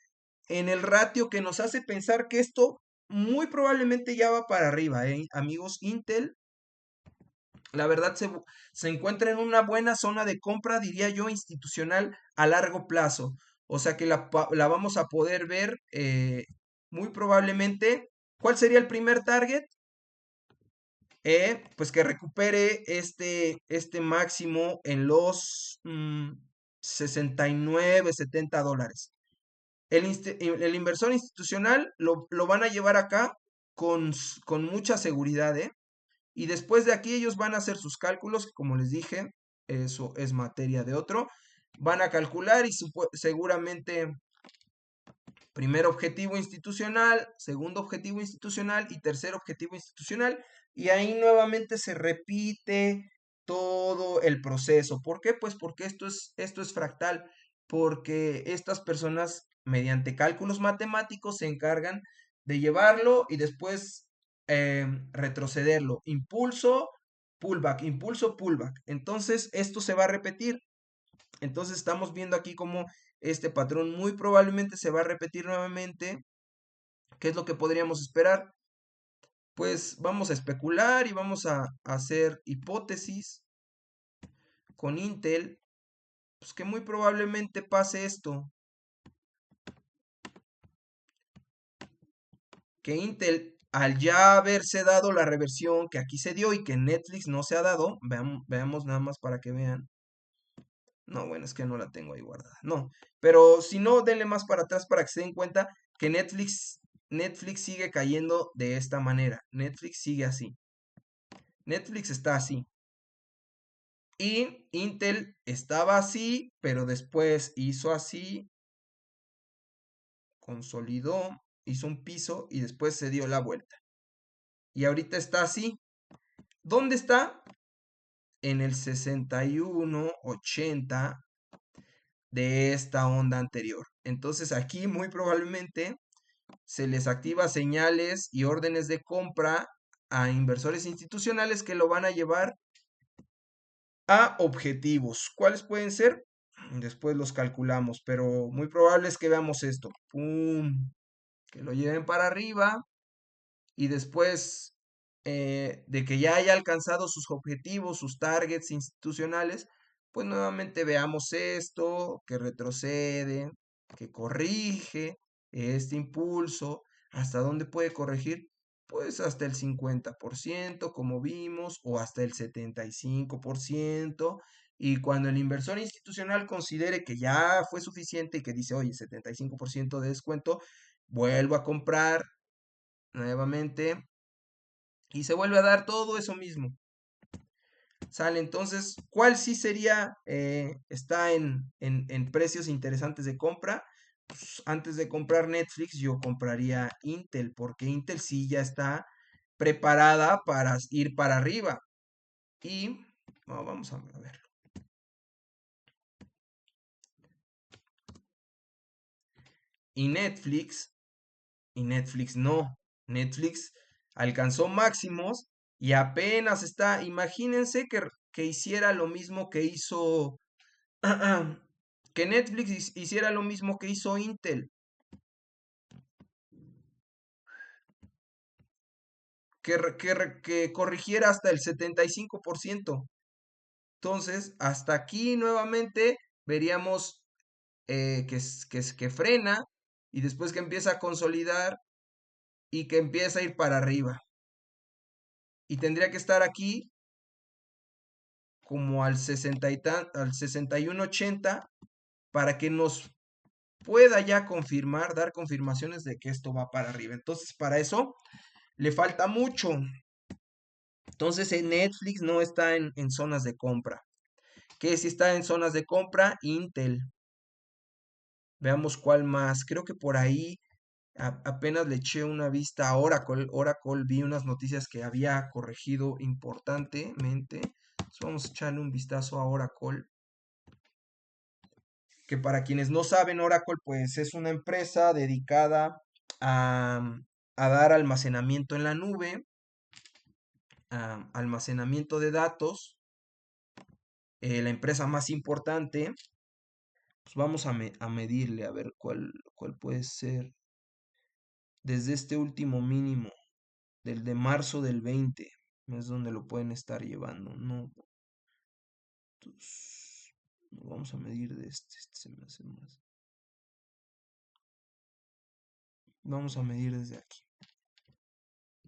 en el ratio que nos hace pensar que esto muy probablemente ya va para arriba, ¿eh? Amigos, Intel, la verdad se encuentra en una buena zona de compra, diría yo, institucional a largo plazo. O sea que la vamos a poder ver muy probablemente. ¿Cuál sería el primer target? Pues que recupere este máximo en los 69, $70. El inversor institucional lo van a llevar acá con mucha seguridad, ¿eh? Y después de aquí ellos van a hacer sus cálculos, que como les dije, eso es materia de otro. Van a calcular y seguramente primer objetivo institucional, segundo objetivo institucional y tercer objetivo institucional. Y ahí nuevamente se repite todo el proceso. ¿Por qué? Pues porque esto es fractal, porque estas personas mediante cálculos matemáticos se encargan de llevarlo y después retrocederlo. Impulso, pullback. Entonces esto se va a repetir. Entonces estamos viendo aquí cómo este patrón muy probablemente se va a repetir nuevamente. ¿Qué es lo que podríamos esperar? Pues vamos a especular y vamos a hacer hipótesis con Intel, pues que muy probablemente pase esto, que Intel al ya haberse dado la reversión que aquí se dio y que Netflix no se ha dado, veamos nada más para que vean. No, bueno, es que no la tengo ahí guardada. No, pero si no, denle más para atrás para que se den cuenta que Netflix sigue cayendo de esta manera. Netflix sigue así. Netflix está así. Y Intel estaba así, pero después hizo así, consolidó, hizo un piso y después se dio la vuelta. Y ahorita está así. ¿Dónde está? En el 61.80 de esta onda anterior. Entonces aquí muy probablemente se les activa señales y órdenes de compra a inversores institucionales que lo van a llevar a objetivos. ¿Cuáles pueden ser? Después los calculamos, pero muy probable es que veamos esto. ¡Pum! Que lo lleven para arriba y después de que ya haya alcanzado sus objetivos, sus targets institucionales, pues nuevamente veamos esto, que retrocede, que corrige este impulso. ¿Hasta dónde puede corregir? Pues hasta el 50%, como vimos, o hasta el 75%. Y cuando el inversor institucional considere que ya fue suficiente y que dice, oye, 75% de descuento, vuelvo a comprar nuevamente y se vuelve a dar todo eso mismo. Sale, entonces, ¿cuál sí sería, está en precios interesantes de compra? Pues, antes de comprar Netflix, yo compraría Intel, porque Intel sí ya está preparada para ir para arriba. Y vamos a ver. Y Netflix no. Netflix alcanzó máximos y apenas está. Imagínense que hiciera lo mismo que hizo. Que Netflix hiciera lo mismo que hizo Intel. Que corrigiera hasta el 75%. Entonces, hasta aquí nuevamente veríamos que frena y después que empieza a consolidar y que empieza a ir para arriba. Y tendría que estar aquí como al 61.80 para que nos pueda ya confirmar, dar confirmaciones de que esto va para arriba. Entonces, para eso le falta mucho. Entonces, en Netflix no está en zonas de compra. ¿Qué si está en zonas de compra? Intel. Veamos cuál más. Creo que por ahí apenas le eché una vista a Oracle. Oracle vi unas noticias que había corregido importantemente. Entonces vamos a echarle un vistazo a Oracle. Que para quienes no saben, Oracle pues es una empresa dedicada a dar almacenamiento en la nube, almacenamiento de datos, la empresa más importante. Pues vamos a medirle a ver cuál puede ser desde este último mínimo, del de marzo del 20, es donde lo pueden estar llevando. No, entonces, vamos a medir de este se me hace más. Vamos a medir desde aquí.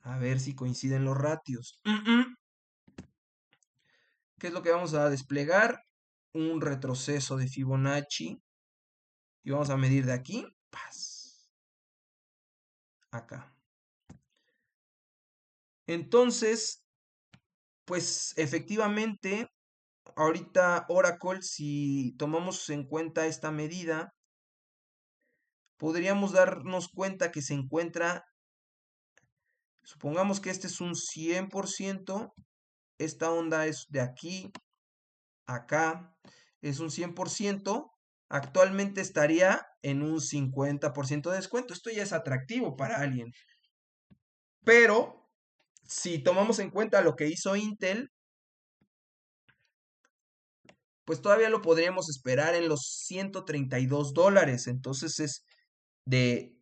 A ver si coinciden los ratios. ¿Qué es lo que vamos a desplegar? Un retroceso de Fibonacci. Y vamos a medir de aquí. ¡Paz! Acá. Entonces, pues efectivamente, ahorita Oracle, si tomamos en cuenta esta medida, podríamos darnos cuenta que se encuentra, supongamos que este es un 100%, esta onda es de aquí, acá, es un 100%, actualmente estaría en un 50% de descuento. Esto ya es atractivo para alguien. Pero, si tomamos en cuenta lo que hizo Intel, pues todavía lo podríamos esperar en los $132. Entonces es de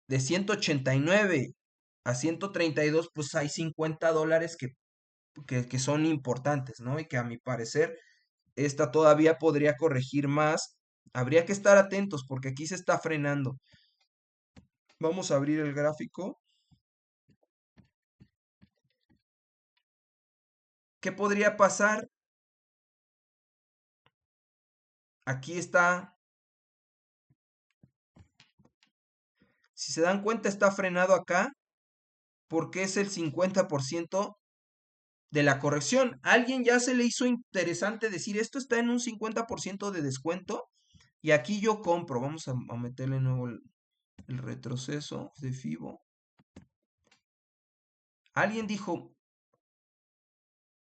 189 a 132, pues hay $50 que son importantes, ¿no? Y que a mi parecer esta todavía podría corregir más. Habría que estar atentos porque aquí se está frenando. Vamos a abrir el gráfico. ¿Qué podría pasar? Aquí está. Si se dan cuenta, está frenado acá porque es el 50% de la corrección. ¿A alguien ya se le hizo interesante decir esto está en un 50% de descuento? Y aquí yo compro. Vamos a meterle nuevo el retroceso de FIBO. Alguien dijo,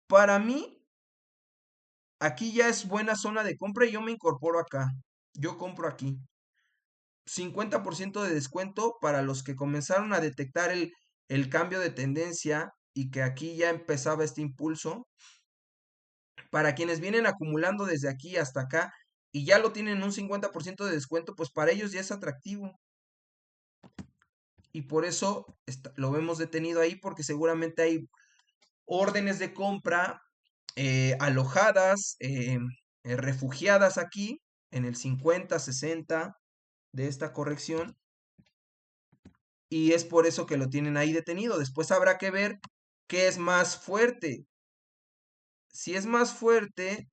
para mí, aquí ya es buena zona de compra y yo me incorporo acá. Yo compro aquí. 50% de descuento para los que comenzaron a detectar el cambio de tendencia y que aquí ya empezaba este impulso. Para quienes vienen acumulando desde aquí hasta acá y ya lo tienen un 50% de descuento, pues para ellos ya es atractivo. Y por eso lo vemos detenido ahí porque seguramente hay órdenes de compra alojadas, refugiadas aquí en el 50, 60 de esta corrección. Y es por eso que lo tienen ahí detenido. Después habrá que ver qué es más fuerte. Si es más fuerte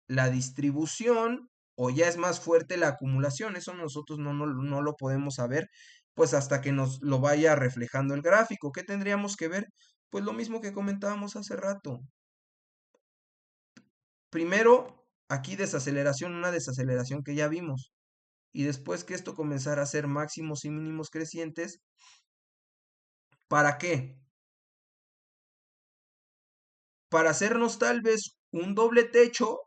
la distribución o ya es más fuerte la acumulación. Eso nosotros no lo podemos saber, pues hasta que nos lo vaya reflejando el gráfico. ¿Qué tendríamos que ver? Pues lo mismo que comentábamos hace rato. Primero, aquí desaceleración, una desaceleración que ya vimos. Y después que esto comenzara a hacer máximos y mínimos crecientes, ¿para qué? Para hacernos tal vez un doble techo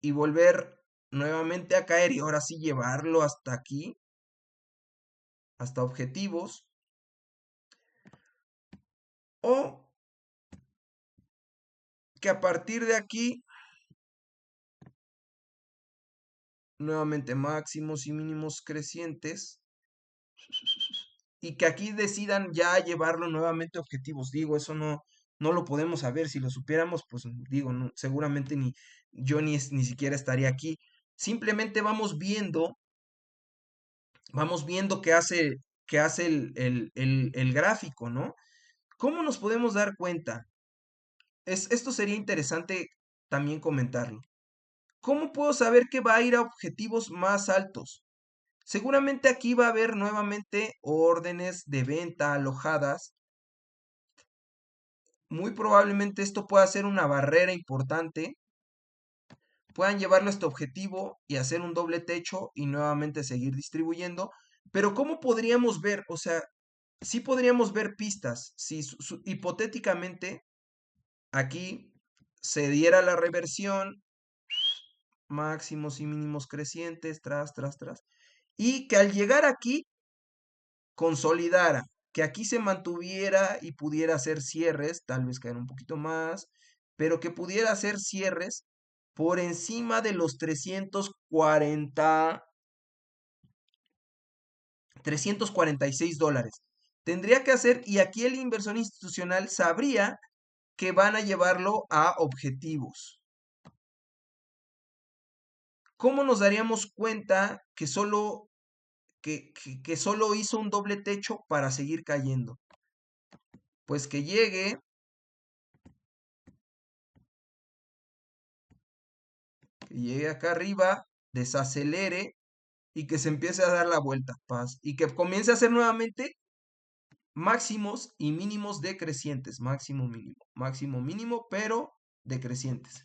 y volver nuevamente a caer y ahora sí llevarlo hasta aquí, hasta objetivos, o que a partir de aquí nuevamente máximos y mínimos crecientes y que aquí decidan ya llevarlo nuevamente a objetivos. Digo, eso no lo podemos saber. Si lo supiéramos, pues digo, seguramente ni yo ni siquiera estaría aquí. Simplemente vamos viendo qué hace el gráfico, ¿no? ¿Cómo nos podemos dar cuenta? Esto sería interesante también comentarlo. ¿Cómo puedo saber que va a ir a objetivos más altos? Seguramente aquí va a haber nuevamente órdenes de venta alojadas. Muy probablemente esto pueda ser una barrera importante. Puedan llevarlo a este objetivo y hacer un doble techo y nuevamente seguir distribuyendo. Pero ¿cómo podríamos ver? O sea, sí podríamos ver pistas. Si hipotéticamente aquí se diera la reversión, máximos y mínimos crecientes, tras, y que al llegar aquí consolidara, que aquí se mantuviera y pudiera hacer cierres, tal vez caer un poquito más, pero que pudiera hacer cierres por encima de los 346 dólares. Tendría que hacer, y aquí el inversor institucional sabría que van a llevarlo a objetivos. ¿Cómo nos daríamos cuenta que que solo hizo un doble techo para seguir cayendo? Pues que llegue acá arriba, desacelere y que se empiece a dar la vuelta, paz, y que comience a hacer nuevamente máximos y mínimos decrecientes, máximo mínimo, pero decrecientes.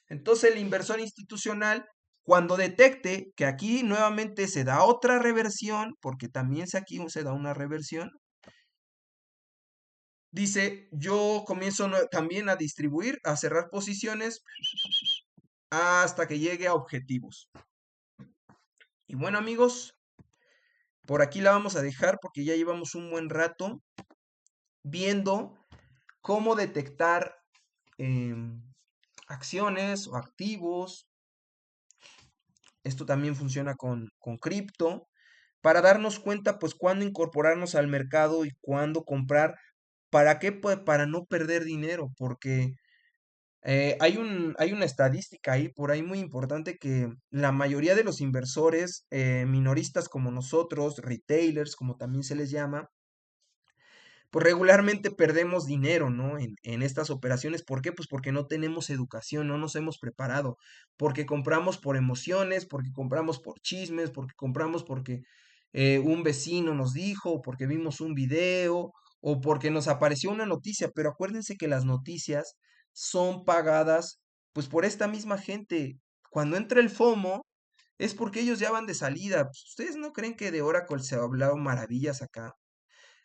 Entonces el inversor institucional, cuando detecte que aquí nuevamente se da otra reversión, porque también aquí se da una reversión, dice, yo comienzo también a distribuir, a cerrar posiciones hasta que llegue a objetivos. Y bueno amigos, por aquí la vamos a dejar porque ya llevamos un buen rato viendo cómo detectar acciones o activos. Esto también funciona con cripto para darnos cuenta pues cuándo incorporarnos al mercado y cuándo comprar. ¿Para qué? Pues para no perder dinero, porque hay una estadística ahí por ahí muy importante que la mayoría de los inversores minoristas como nosotros, retailers como también se les llama, pues regularmente perdemos dinero, ¿no? En estas operaciones. ¿Por qué? Pues porque no tenemos educación, no nos hemos preparado, porque compramos por emociones, porque compramos por chismes, porque compramos porque un vecino nos dijo, porque vimos un video o porque nos apareció una noticia. Pero acuérdense que las noticias son pagadas pues por esta misma gente. Cuando entra el FOMO, es porque ellos ya van de salida. Pues, ¿ustedes no creen que de Oracle se hablaron maravillas acá?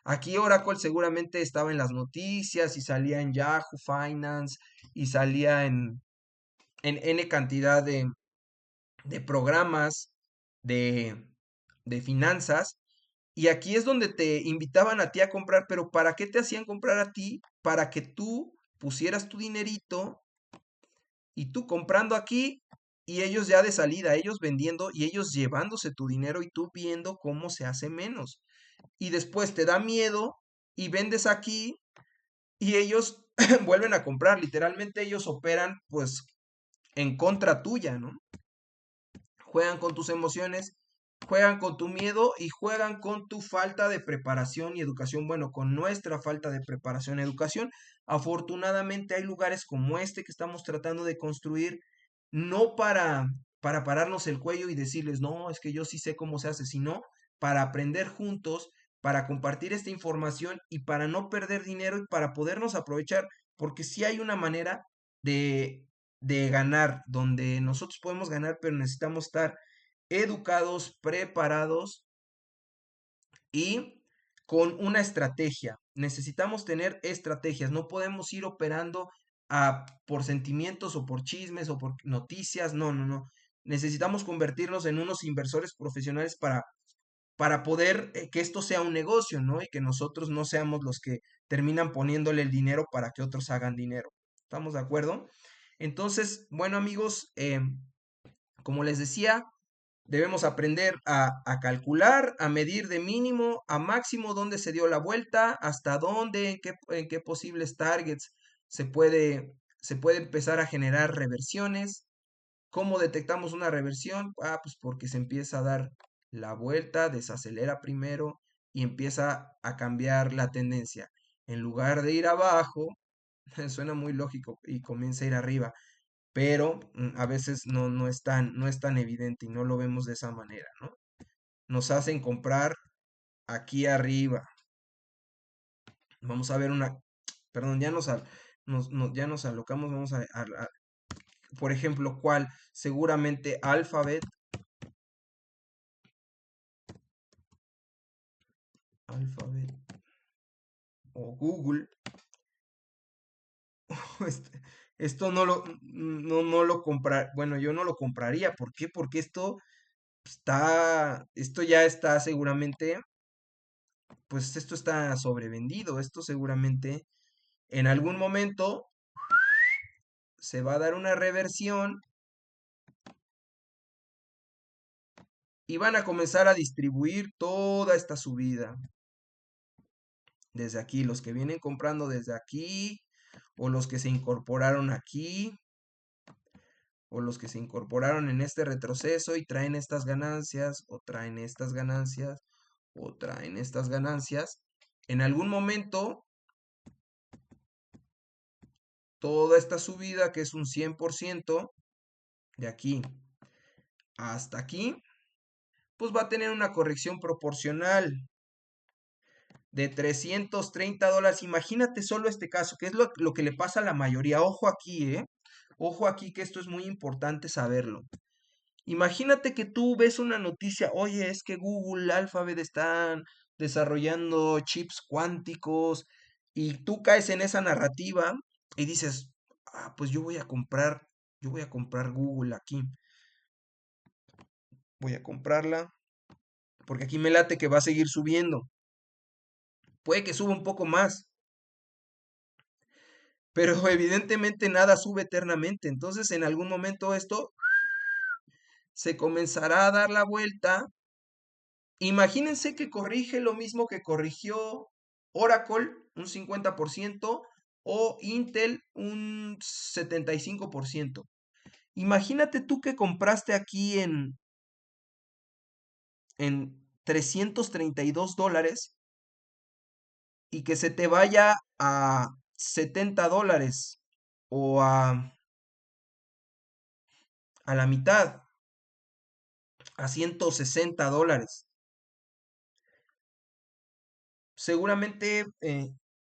Aquí Oracle seguramente estaba en las noticias y salía en Yahoo Finance y salía en N cantidad de programas de, de finanzas. Y aquí es donde te invitaban a ti a comprar, pero ¿para qué te hacían comprar a ti? Para que tú pusieras tu dinerito y tú comprando aquí y ellos ya de salida, ellos vendiendo y ellos llevándose tu dinero y tú viendo cómo se hace menos. Y después te da miedo y vendes aquí y ellos vuelven a comprar. Literalmente ellos operan pues en contra tuya, ¿no? Juegan con tus emociones, juegan con tu miedo y juegan con tu falta de preparación y educación. Bueno, con nuestra falta de preparación y educación. Afortunadamente hay lugares como este que estamos tratando de construir, no para pararnos el cuello y decirles, no, es que yo sí sé cómo se hace, sino para aprender juntos, para compartir esta información y para no perder dinero y para podernos aprovechar, porque sí hay una manera de ganar, donde nosotros podemos ganar, pero necesitamos estar educados, preparados y con una estrategia. Necesitamos tener estrategias, no podemos ir operando por sentimientos o por chismes o por noticias, no, no, no. Necesitamos convertirnos en unos inversores profesionales para poder que esto sea un negocio, ¿no? Y que nosotros no seamos los que terminan poniéndole el dinero para que otros hagan dinero. ¿Estamos de acuerdo? Entonces, bueno amigos, como les decía, debemos aprender a calcular, a medir de mínimo a máximo dónde se dio la vuelta, hasta dónde, en qué posibles targets se puede empezar a generar reversiones. ¿Cómo detectamos una reversión? Pues porque se empieza a dar la vuelta, desacelera primero y empieza a cambiar la tendencia. En lugar de ir abajo, suena muy lógico y comienza a ir arriba, pero a veces no es tan evidente y no lo vemos de esa manera, ¿no? Nos hacen comprar aquí arriba. Vamos a ver una, perdón, ya nos alocamos, vamos por ejemplo, ¿cuál? Seguramente Alphabet o Google. Este- Esto no lo comprar, bueno, yo no lo compraría. ¿Por qué? Porque esto ya está seguramente, pues esto está sobrevendido. Esto seguramente en algún momento se va a dar una reversión y van a comenzar a distribuir toda esta subida. Desde aquí, los que vienen comprando desde aquí, o los que se incorporaron aquí, o los que se incorporaron en este retroceso y traen estas ganancias, o traen estas ganancias, o traen estas ganancias. En algún momento, toda esta subida, que es un 100%, de aquí hasta aquí, pues va a tener una corrección proporcional de $330. Imagínate solo este caso, que es lo que le pasa a la mayoría. Ojo aquí, ¿eh? Ojo aquí que esto es muy importante saberlo. Imagínate que tú ves una noticia, oye, es que Google, Alphabet están desarrollando chips cuánticos y tú caes en esa narrativa y dices, pues yo voy a comprar Google aquí, voy a comprarla porque aquí me late que va a seguir subiendo. Puede que suba un poco más, pero evidentemente nada sube eternamente. Entonces, en algún momento esto se comenzará a dar la vuelta. Imagínense que corrige lo mismo que corrigió Oracle, un 50%, o Intel, un 75%. Imagínate tú que compraste aquí en $332 y que se te vaya a $70 o a la mitad, a $160. Seguramente,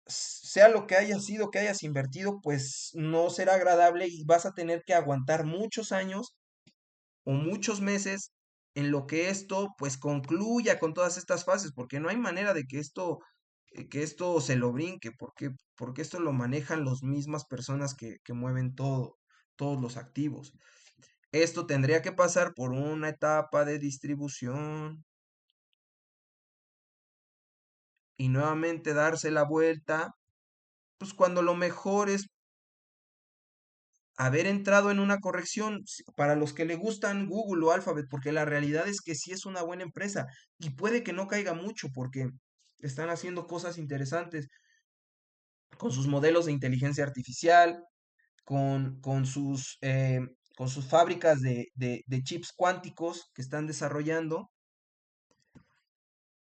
sea lo que haya sido que hayas invertido, pues no será agradable y vas a tener que aguantar muchos años o muchos meses en lo que esto pues concluya con todas estas fases, porque no hay manera de que esto se lo brinque, porque esto lo manejan las mismas personas que mueven todos los activos. Esto tendría que pasar por una etapa de distribución y nuevamente darse la vuelta, pues cuando lo mejor es haber entrado en una corrección para los que le gustan Google o Alphabet, porque la realidad es que sí es una buena empresa y puede que no caiga mucho porque están haciendo cosas interesantes con sus modelos de inteligencia artificial, con sus fábricas de chips cuánticos que están desarrollando.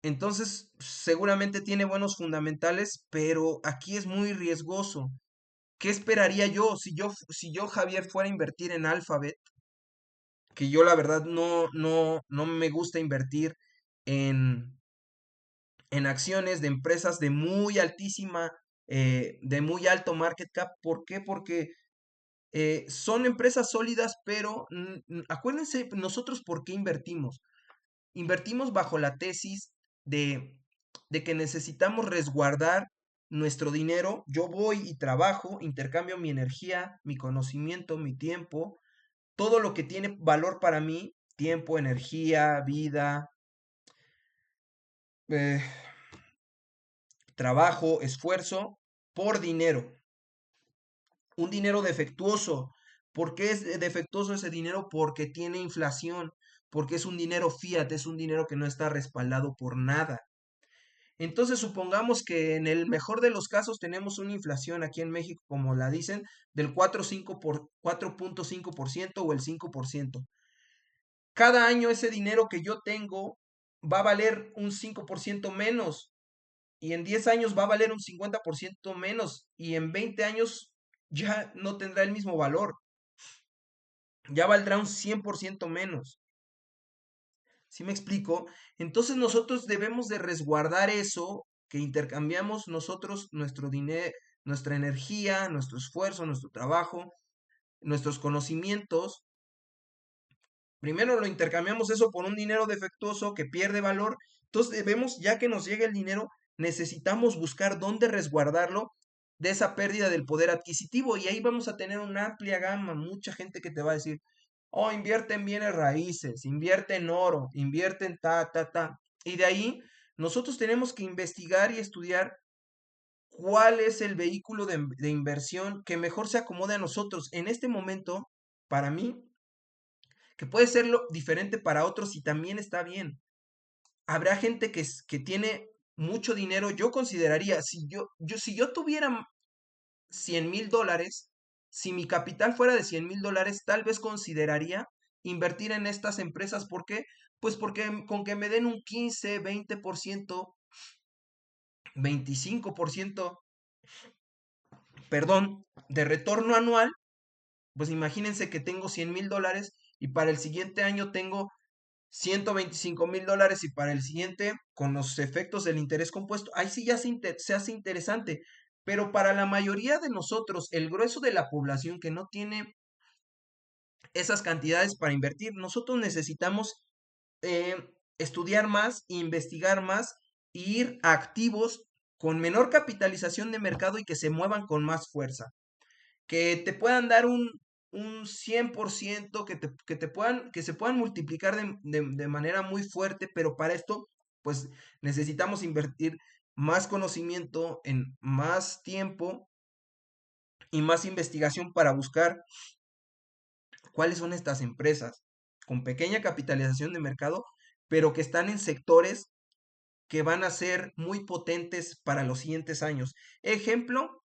Entonces, seguramente tiene buenos fundamentales, pero aquí es muy riesgoso. ¿Qué esperaría yo si yo Javier fuera a invertir en Alphabet? Que yo la verdad no me gusta invertir en, en acciones de empresas de muy altísima, de muy alto market cap. ¿Por qué? Porque son empresas sólidas, pero acuérdense nosotros por qué invertimos. Invertimos bajo la tesis de, de que necesitamos resguardar nuestro dinero. Yo voy y trabajo, intercambio mi energía, mi conocimiento, mi tiempo, todo lo que tiene valor para mí, tiempo, energía, vida, eh, trabajo, esfuerzo, por dinero. Un dinero defectuoso. ¿Por qué es defectuoso ese dinero? Porque tiene inflación, porque es un dinero fiat, es un dinero que no está respaldado por nada. Entonces, supongamos que en el mejor de los casos tenemos una inflación aquí en México, como la dicen, del 4.5% o el 5%. Cada año ese dinero que yo tengo va a valer un 5% menos y en 10 años va a valer un 50% menos y en 20 años ya no tendrá el mismo valor, ya valdrá un 100% menos. ¿Sí me explico? Entonces nosotros debemos de resguardar eso que intercambiamos nosotros, nuestro dinero, nuestra energía, nuestro esfuerzo, nuestro trabajo, nuestros conocimientos. Primero lo intercambiamos eso por un dinero defectuoso que pierde valor. Entonces debemos, ya que nos llegue el dinero, necesitamos buscar dónde resguardarlo de esa pérdida del poder adquisitivo. Y ahí vamos a tener una amplia gama, mucha gente que te va a decir, oh, invierte en bienes raíces, invierte en oro, invierte en ta. Y de ahí nosotros tenemos que investigar y estudiar cuál es el vehículo de inversión que mejor se acomode a nosotros. En este momento, para mí, que puede ser diferente para otros y también está bien. Habrá gente que tiene mucho dinero. Yo consideraría, si yo tuviera $100,000, si mi capital fuera de $100,000, tal vez consideraría invertir en estas empresas. ¿Por qué? Pues porque con que me den un 15, 20%, 25%, perdón, de retorno anual, pues imagínense que tengo $100,000 y para el siguiente año tengo $125,000 y para el siguiente, con los efectos del interés compuesto, ahí sí ya se hace interesante. Pero para la mayoría de nosotros, el grueso de la población que no tiene esas cantidades para invertir, nosotros necesitamos eh, estudiar más, investigar más, e ir a activos con menor capitalización de mercado y que se muevan con más fuerza, que te puedan dar un 100%, que se puedan multiplicar de manera muy fuerte, pero para esto, pues necesitamos invertir más conocimiento en más tiempo y más investigación para buscar cuáles son estas empresas con pequeña capitalización de mercado, pero que están en sectores que van a ser muy potentes para los siguientes años. Ejemplo,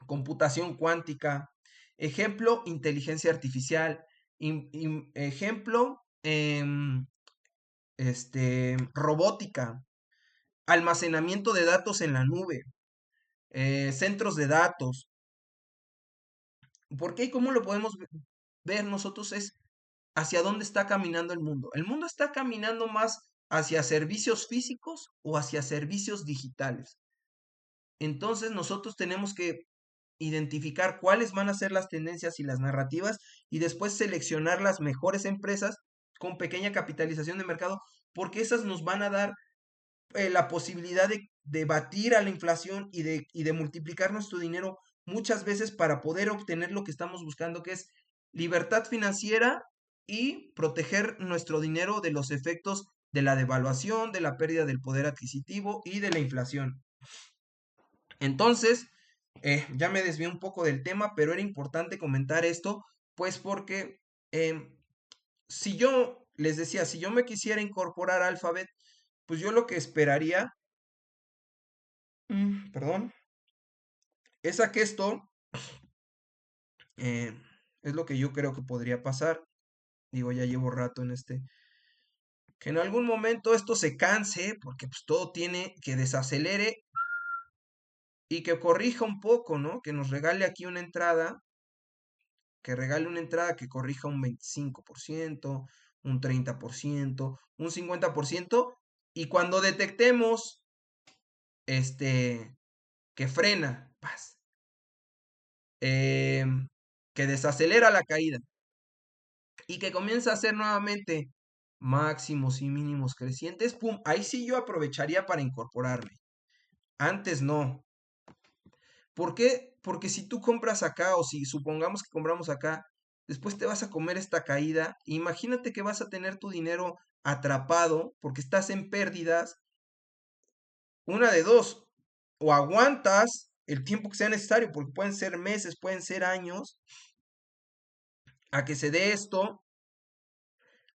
computación cuántica, ejemplo, inteligencia artificial, ejemplo, robótica, almacenamiento de datos en la nube, centros de datos. ¿Por qué y cómo lo podemos ver nosotros? Es hacia dónde está caminando el mundo. El mundo está caminando más hacia servicios físicos o hacia servicios digitales. Entonces nosotros tenemos que identificar cuáles van a ser las tendencias y las narrativas y después seleccionar las mejores empresas con pequeña capitalización de mercado, porque esas nos van a dar la posibilidad de batir a la inflación y de multiplicar nuestro dinero muchas veces para poder obtener lo que estamos buscando, que es libertad financiera y proteger nuestro dinero de los efectos de la devaluación, de la pérdida del poder adquisitivo y de la inflación. Entonces, ya me desvié un poco del tema, pero era importante comentar esto, pues porque si yo les decía, si yo me quisiera incorporar a Alphabet, pues yo lo que esperaría, perdón, es a que esto eh, es lo que yo creo que podría pasar. Digo, ya llevo rato en este. Que en algún momento esto se canse, porque pues todo tiene que desacelere y que corrija un poco, ¿no? Que nos regale aquí una entrada, que regale una entrada que corrija un 25%, un 30%, un 50%, y cuando detectemos este que frena, paz, que desacelera la caída y que comienza a hacer nuevamente máximos y mínimos crecientes, pum, ahí sí yo aprovecharía para incorporarme. Antes no. ¿Por qué? Porque si tú compras acá o si supongamos que compramos acá, después te vas a comer esta caída. Imagínate que vas a tener tu dinero atrapado porque estás en pérdidas. Una de dos, o aguantas el tiempo que sea necesario, porque pueden ser meses, pueden ser años, a que se dé esto,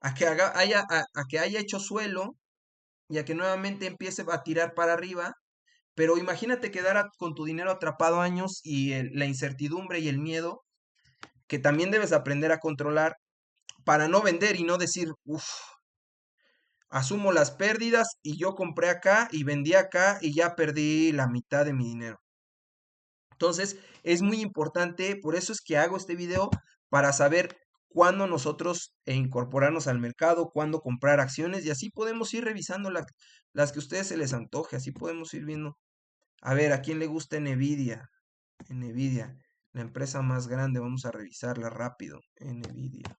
a que haya hecho suelo y a que nuevamente empiece a tirar para arriba. Pero imagínate quedar con tu dinero atrapado años y la incertidumbre y el miedo, que también debes aprender a controlar para no vender y no decir, uff, asumo las pérdidas y yo compré acá y vendí acá y ya perdí la mitad de mi dinero. Entonces, es muy importante, por eso es que hago este video, para saber cuándo nosotros incorporarnos al mercado, cuándo comprar acciones y así podemos ir revisando las que a ustedes se les antoje, así podemos ir viendo. A ver, ¿a quién le gusta Nvidia? Nvidia, la empresa más grande, vamos a revisarla rápido. Nvidia.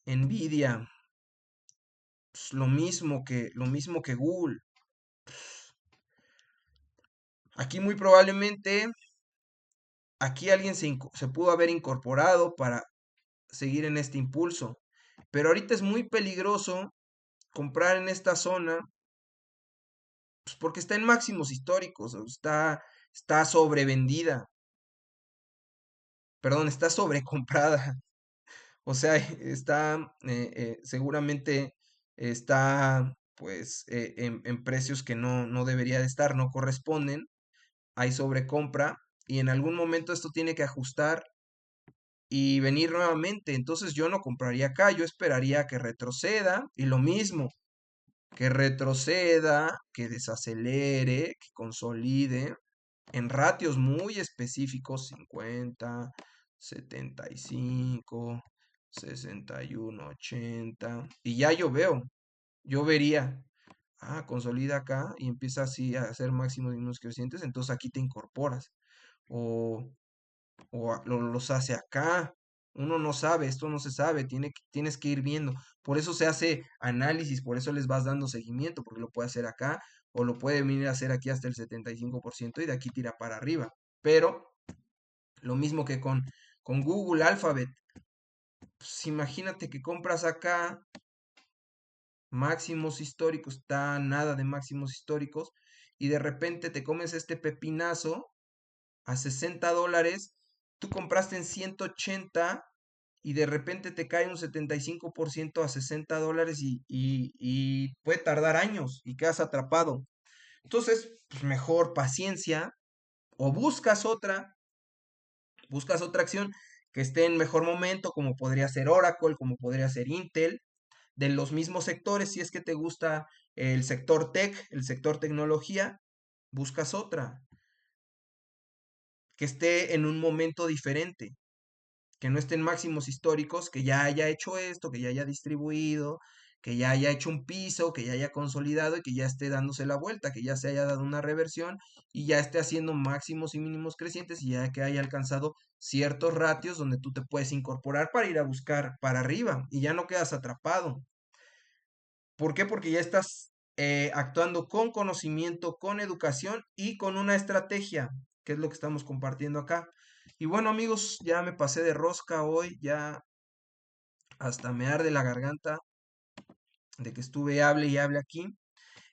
Nvidia, pues, lo mismo que Google. Aquí muy probablemente, aquí alguien se pudo haber incorporado para seguir en este impulso. Pero ahorita es muy peligroso comprar en esta zona, pues porque está en máximos históricos, o está sobrevendida, perdón, está sobrecomprada. O sea, seguramente está pues en precios que no debería de estar, no corresponden, hay sobrecompra y en algún momento esto tiene que ajustar y venir nuevamente. Entonces yo no compraría acá, yo esperaría que retroceda y lo mismo, que retroceda, que desacelere, que consolide en ratios muy específicos, 50, 75, 61, 80. Y ya yo vería, consolida acá y empieza así a hacer máximos y mínimos crecientes, entonces aquí te incorporas. O, los hace acá. Uno no sabe, esto no se sabe, tienes que ir viendo. Por eso se hace análisis, por eso les vas dando seguimiento, porque lo puede hacer acá o lo puede venir a hacer aquí hasta el 75% y de aquí tira para arriba. Pero lo mismo que con Google Alphabet. Pues imagínate que compras acá máximos históricos, está nada de máximos históricos, y de repente te comes este pepinazo a $60, tú compraste en 180 y de repente te cae un 75% a $60 y puede tardar años y quedas atrapado. Entonces, pues mejor paciencia o buscas otra acción que esté en mejor momento, como podría ser Oracle, como podría ser Intel, de los mismos sectores. Si es que te gusta el sector tech, el sector tecnología, buscas otra que esté en un momento diferente, que no esté en máximos históricos, que ya haya hecho esto, que ya haya distribuido, que ya haya hecho un piso, que ya haya consolidado y que ya esté dándose la vuelta, que ya se haya dado una reversión y ya esté haciendo máximos y mínimos crecientes y ya que haya alcanzado ciertos ratios donde tú te puedes incorporar para ir a buscar para arriba y ya no quedas atrapado. ¿Por qué? Porque ya estás actuando con conocimiento, con educación y con una estrategia, que es lo que estamos compartiendo acá. Y bueno, amigos, ya me pasé de rosca hoy, ya hasta me arde la garganta de que estuve hable y hable aquí.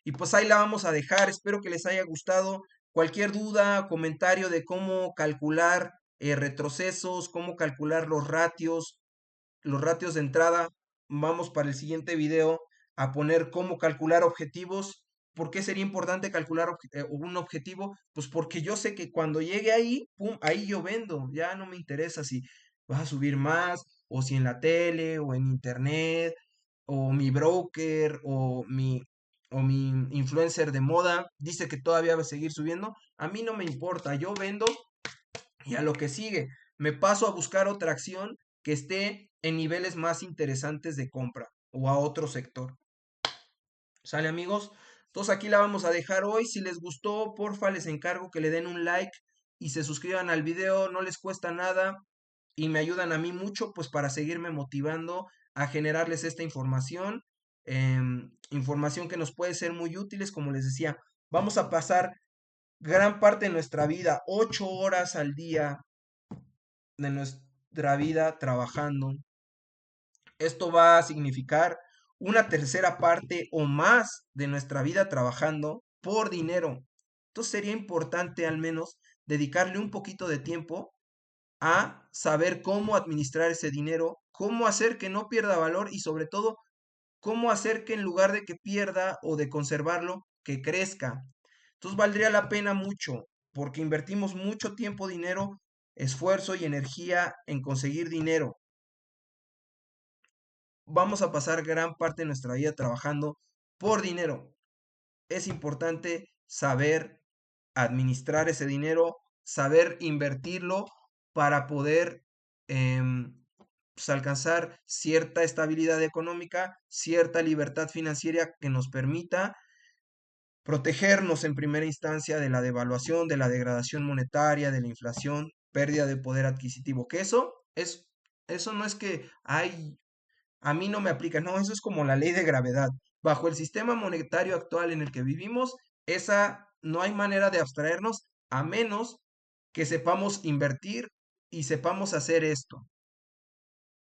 Y pues ahí la vamos a dejar. Espero que les haya gustado. Cualquier duda, comentario de cómo calcular retrocesos, cómo calcular los ratios de entrada. Vamos para el siguiente video a poner cómo calcular objetivos. ¿Por qué sería importante calcular un objetivo? Pues porque yo sé que cuando llegue ahí, pum, ahí yo vendo. Ya no me interesa si vas a subir más, o si en la tele, o en internet, o mi broker, o mi influencer de moda dice que todavía va a seguir subiendo. A mí no me importa, yo vendo y a lo que sigue. Me paso a buscar otra acción que esté en niveles más interesantes de compra o a otro sector. ¿Sale, amigos? Entonces aquí la vamos a dejar hoy. Si les gustó, porfa, les encargo que le den un like y se suscriban al video. No les cuesta nada y me ayudan a mí mucho, pues para seguirme motivando a generarles esta información. Información que nos puede ser muy útiles, como les decía. Vamos a pasar gran parte de nuestra vida, 8 horas al día de nuestra vida trabajando. Esto va a significar una tercera parte o más de nuestra vida trabajando por dinero. Entonces sería importante al menos dedicarle un poquito de tiempo a saber cómo administrar ese dinero, cómo hacer que no pierda valor y sobre todo cómo hacer que en lugar de que pierda o de conservarlo, que crezca. Entonces valdría la pena mucho porque invertimos mucho tiempo, dinero, esfuerzo y energía en conseguir dinero. Vamos a pasar gran parte de nuestra vida trabajando por dinero. Es importante saber administrar ese dinero, saber invertirlo para poder pues, alcanzar cierta estabilidad económica, cierta libertad financiera que nos permita protegernos en primera instancia de la devaluación, de la degradación monetaria, de la inflación, pérdida de poder adquisitivo. Que eso no es que hay a mí no me aplica, no, eso es como la ley de gravedad. Bajo el sistema monetario actual en el que vivimos, esa no hay manera de abstraernos a menos que sepamos invertir y sepamos hacer esto.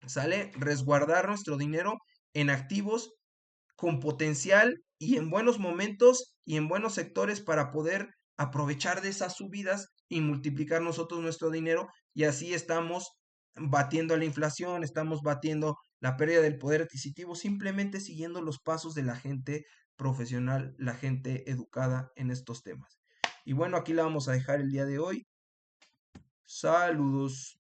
¿Sale? Resguardar nuestro dinero en activos con potencial y en buenos momentos y en buenos sectores para poder aprovechar de esas subidas y multiplicar nosotros nuestro dinero y así estamos batiendo a la inflación, estamos batiendo la pérdida del poder adquisitivo, simplemente siguiendo los pasos de la gente profesional, la gente educada en estos temas. Y bueno, aquí la vamos a dejar el día de hoy. Saludos.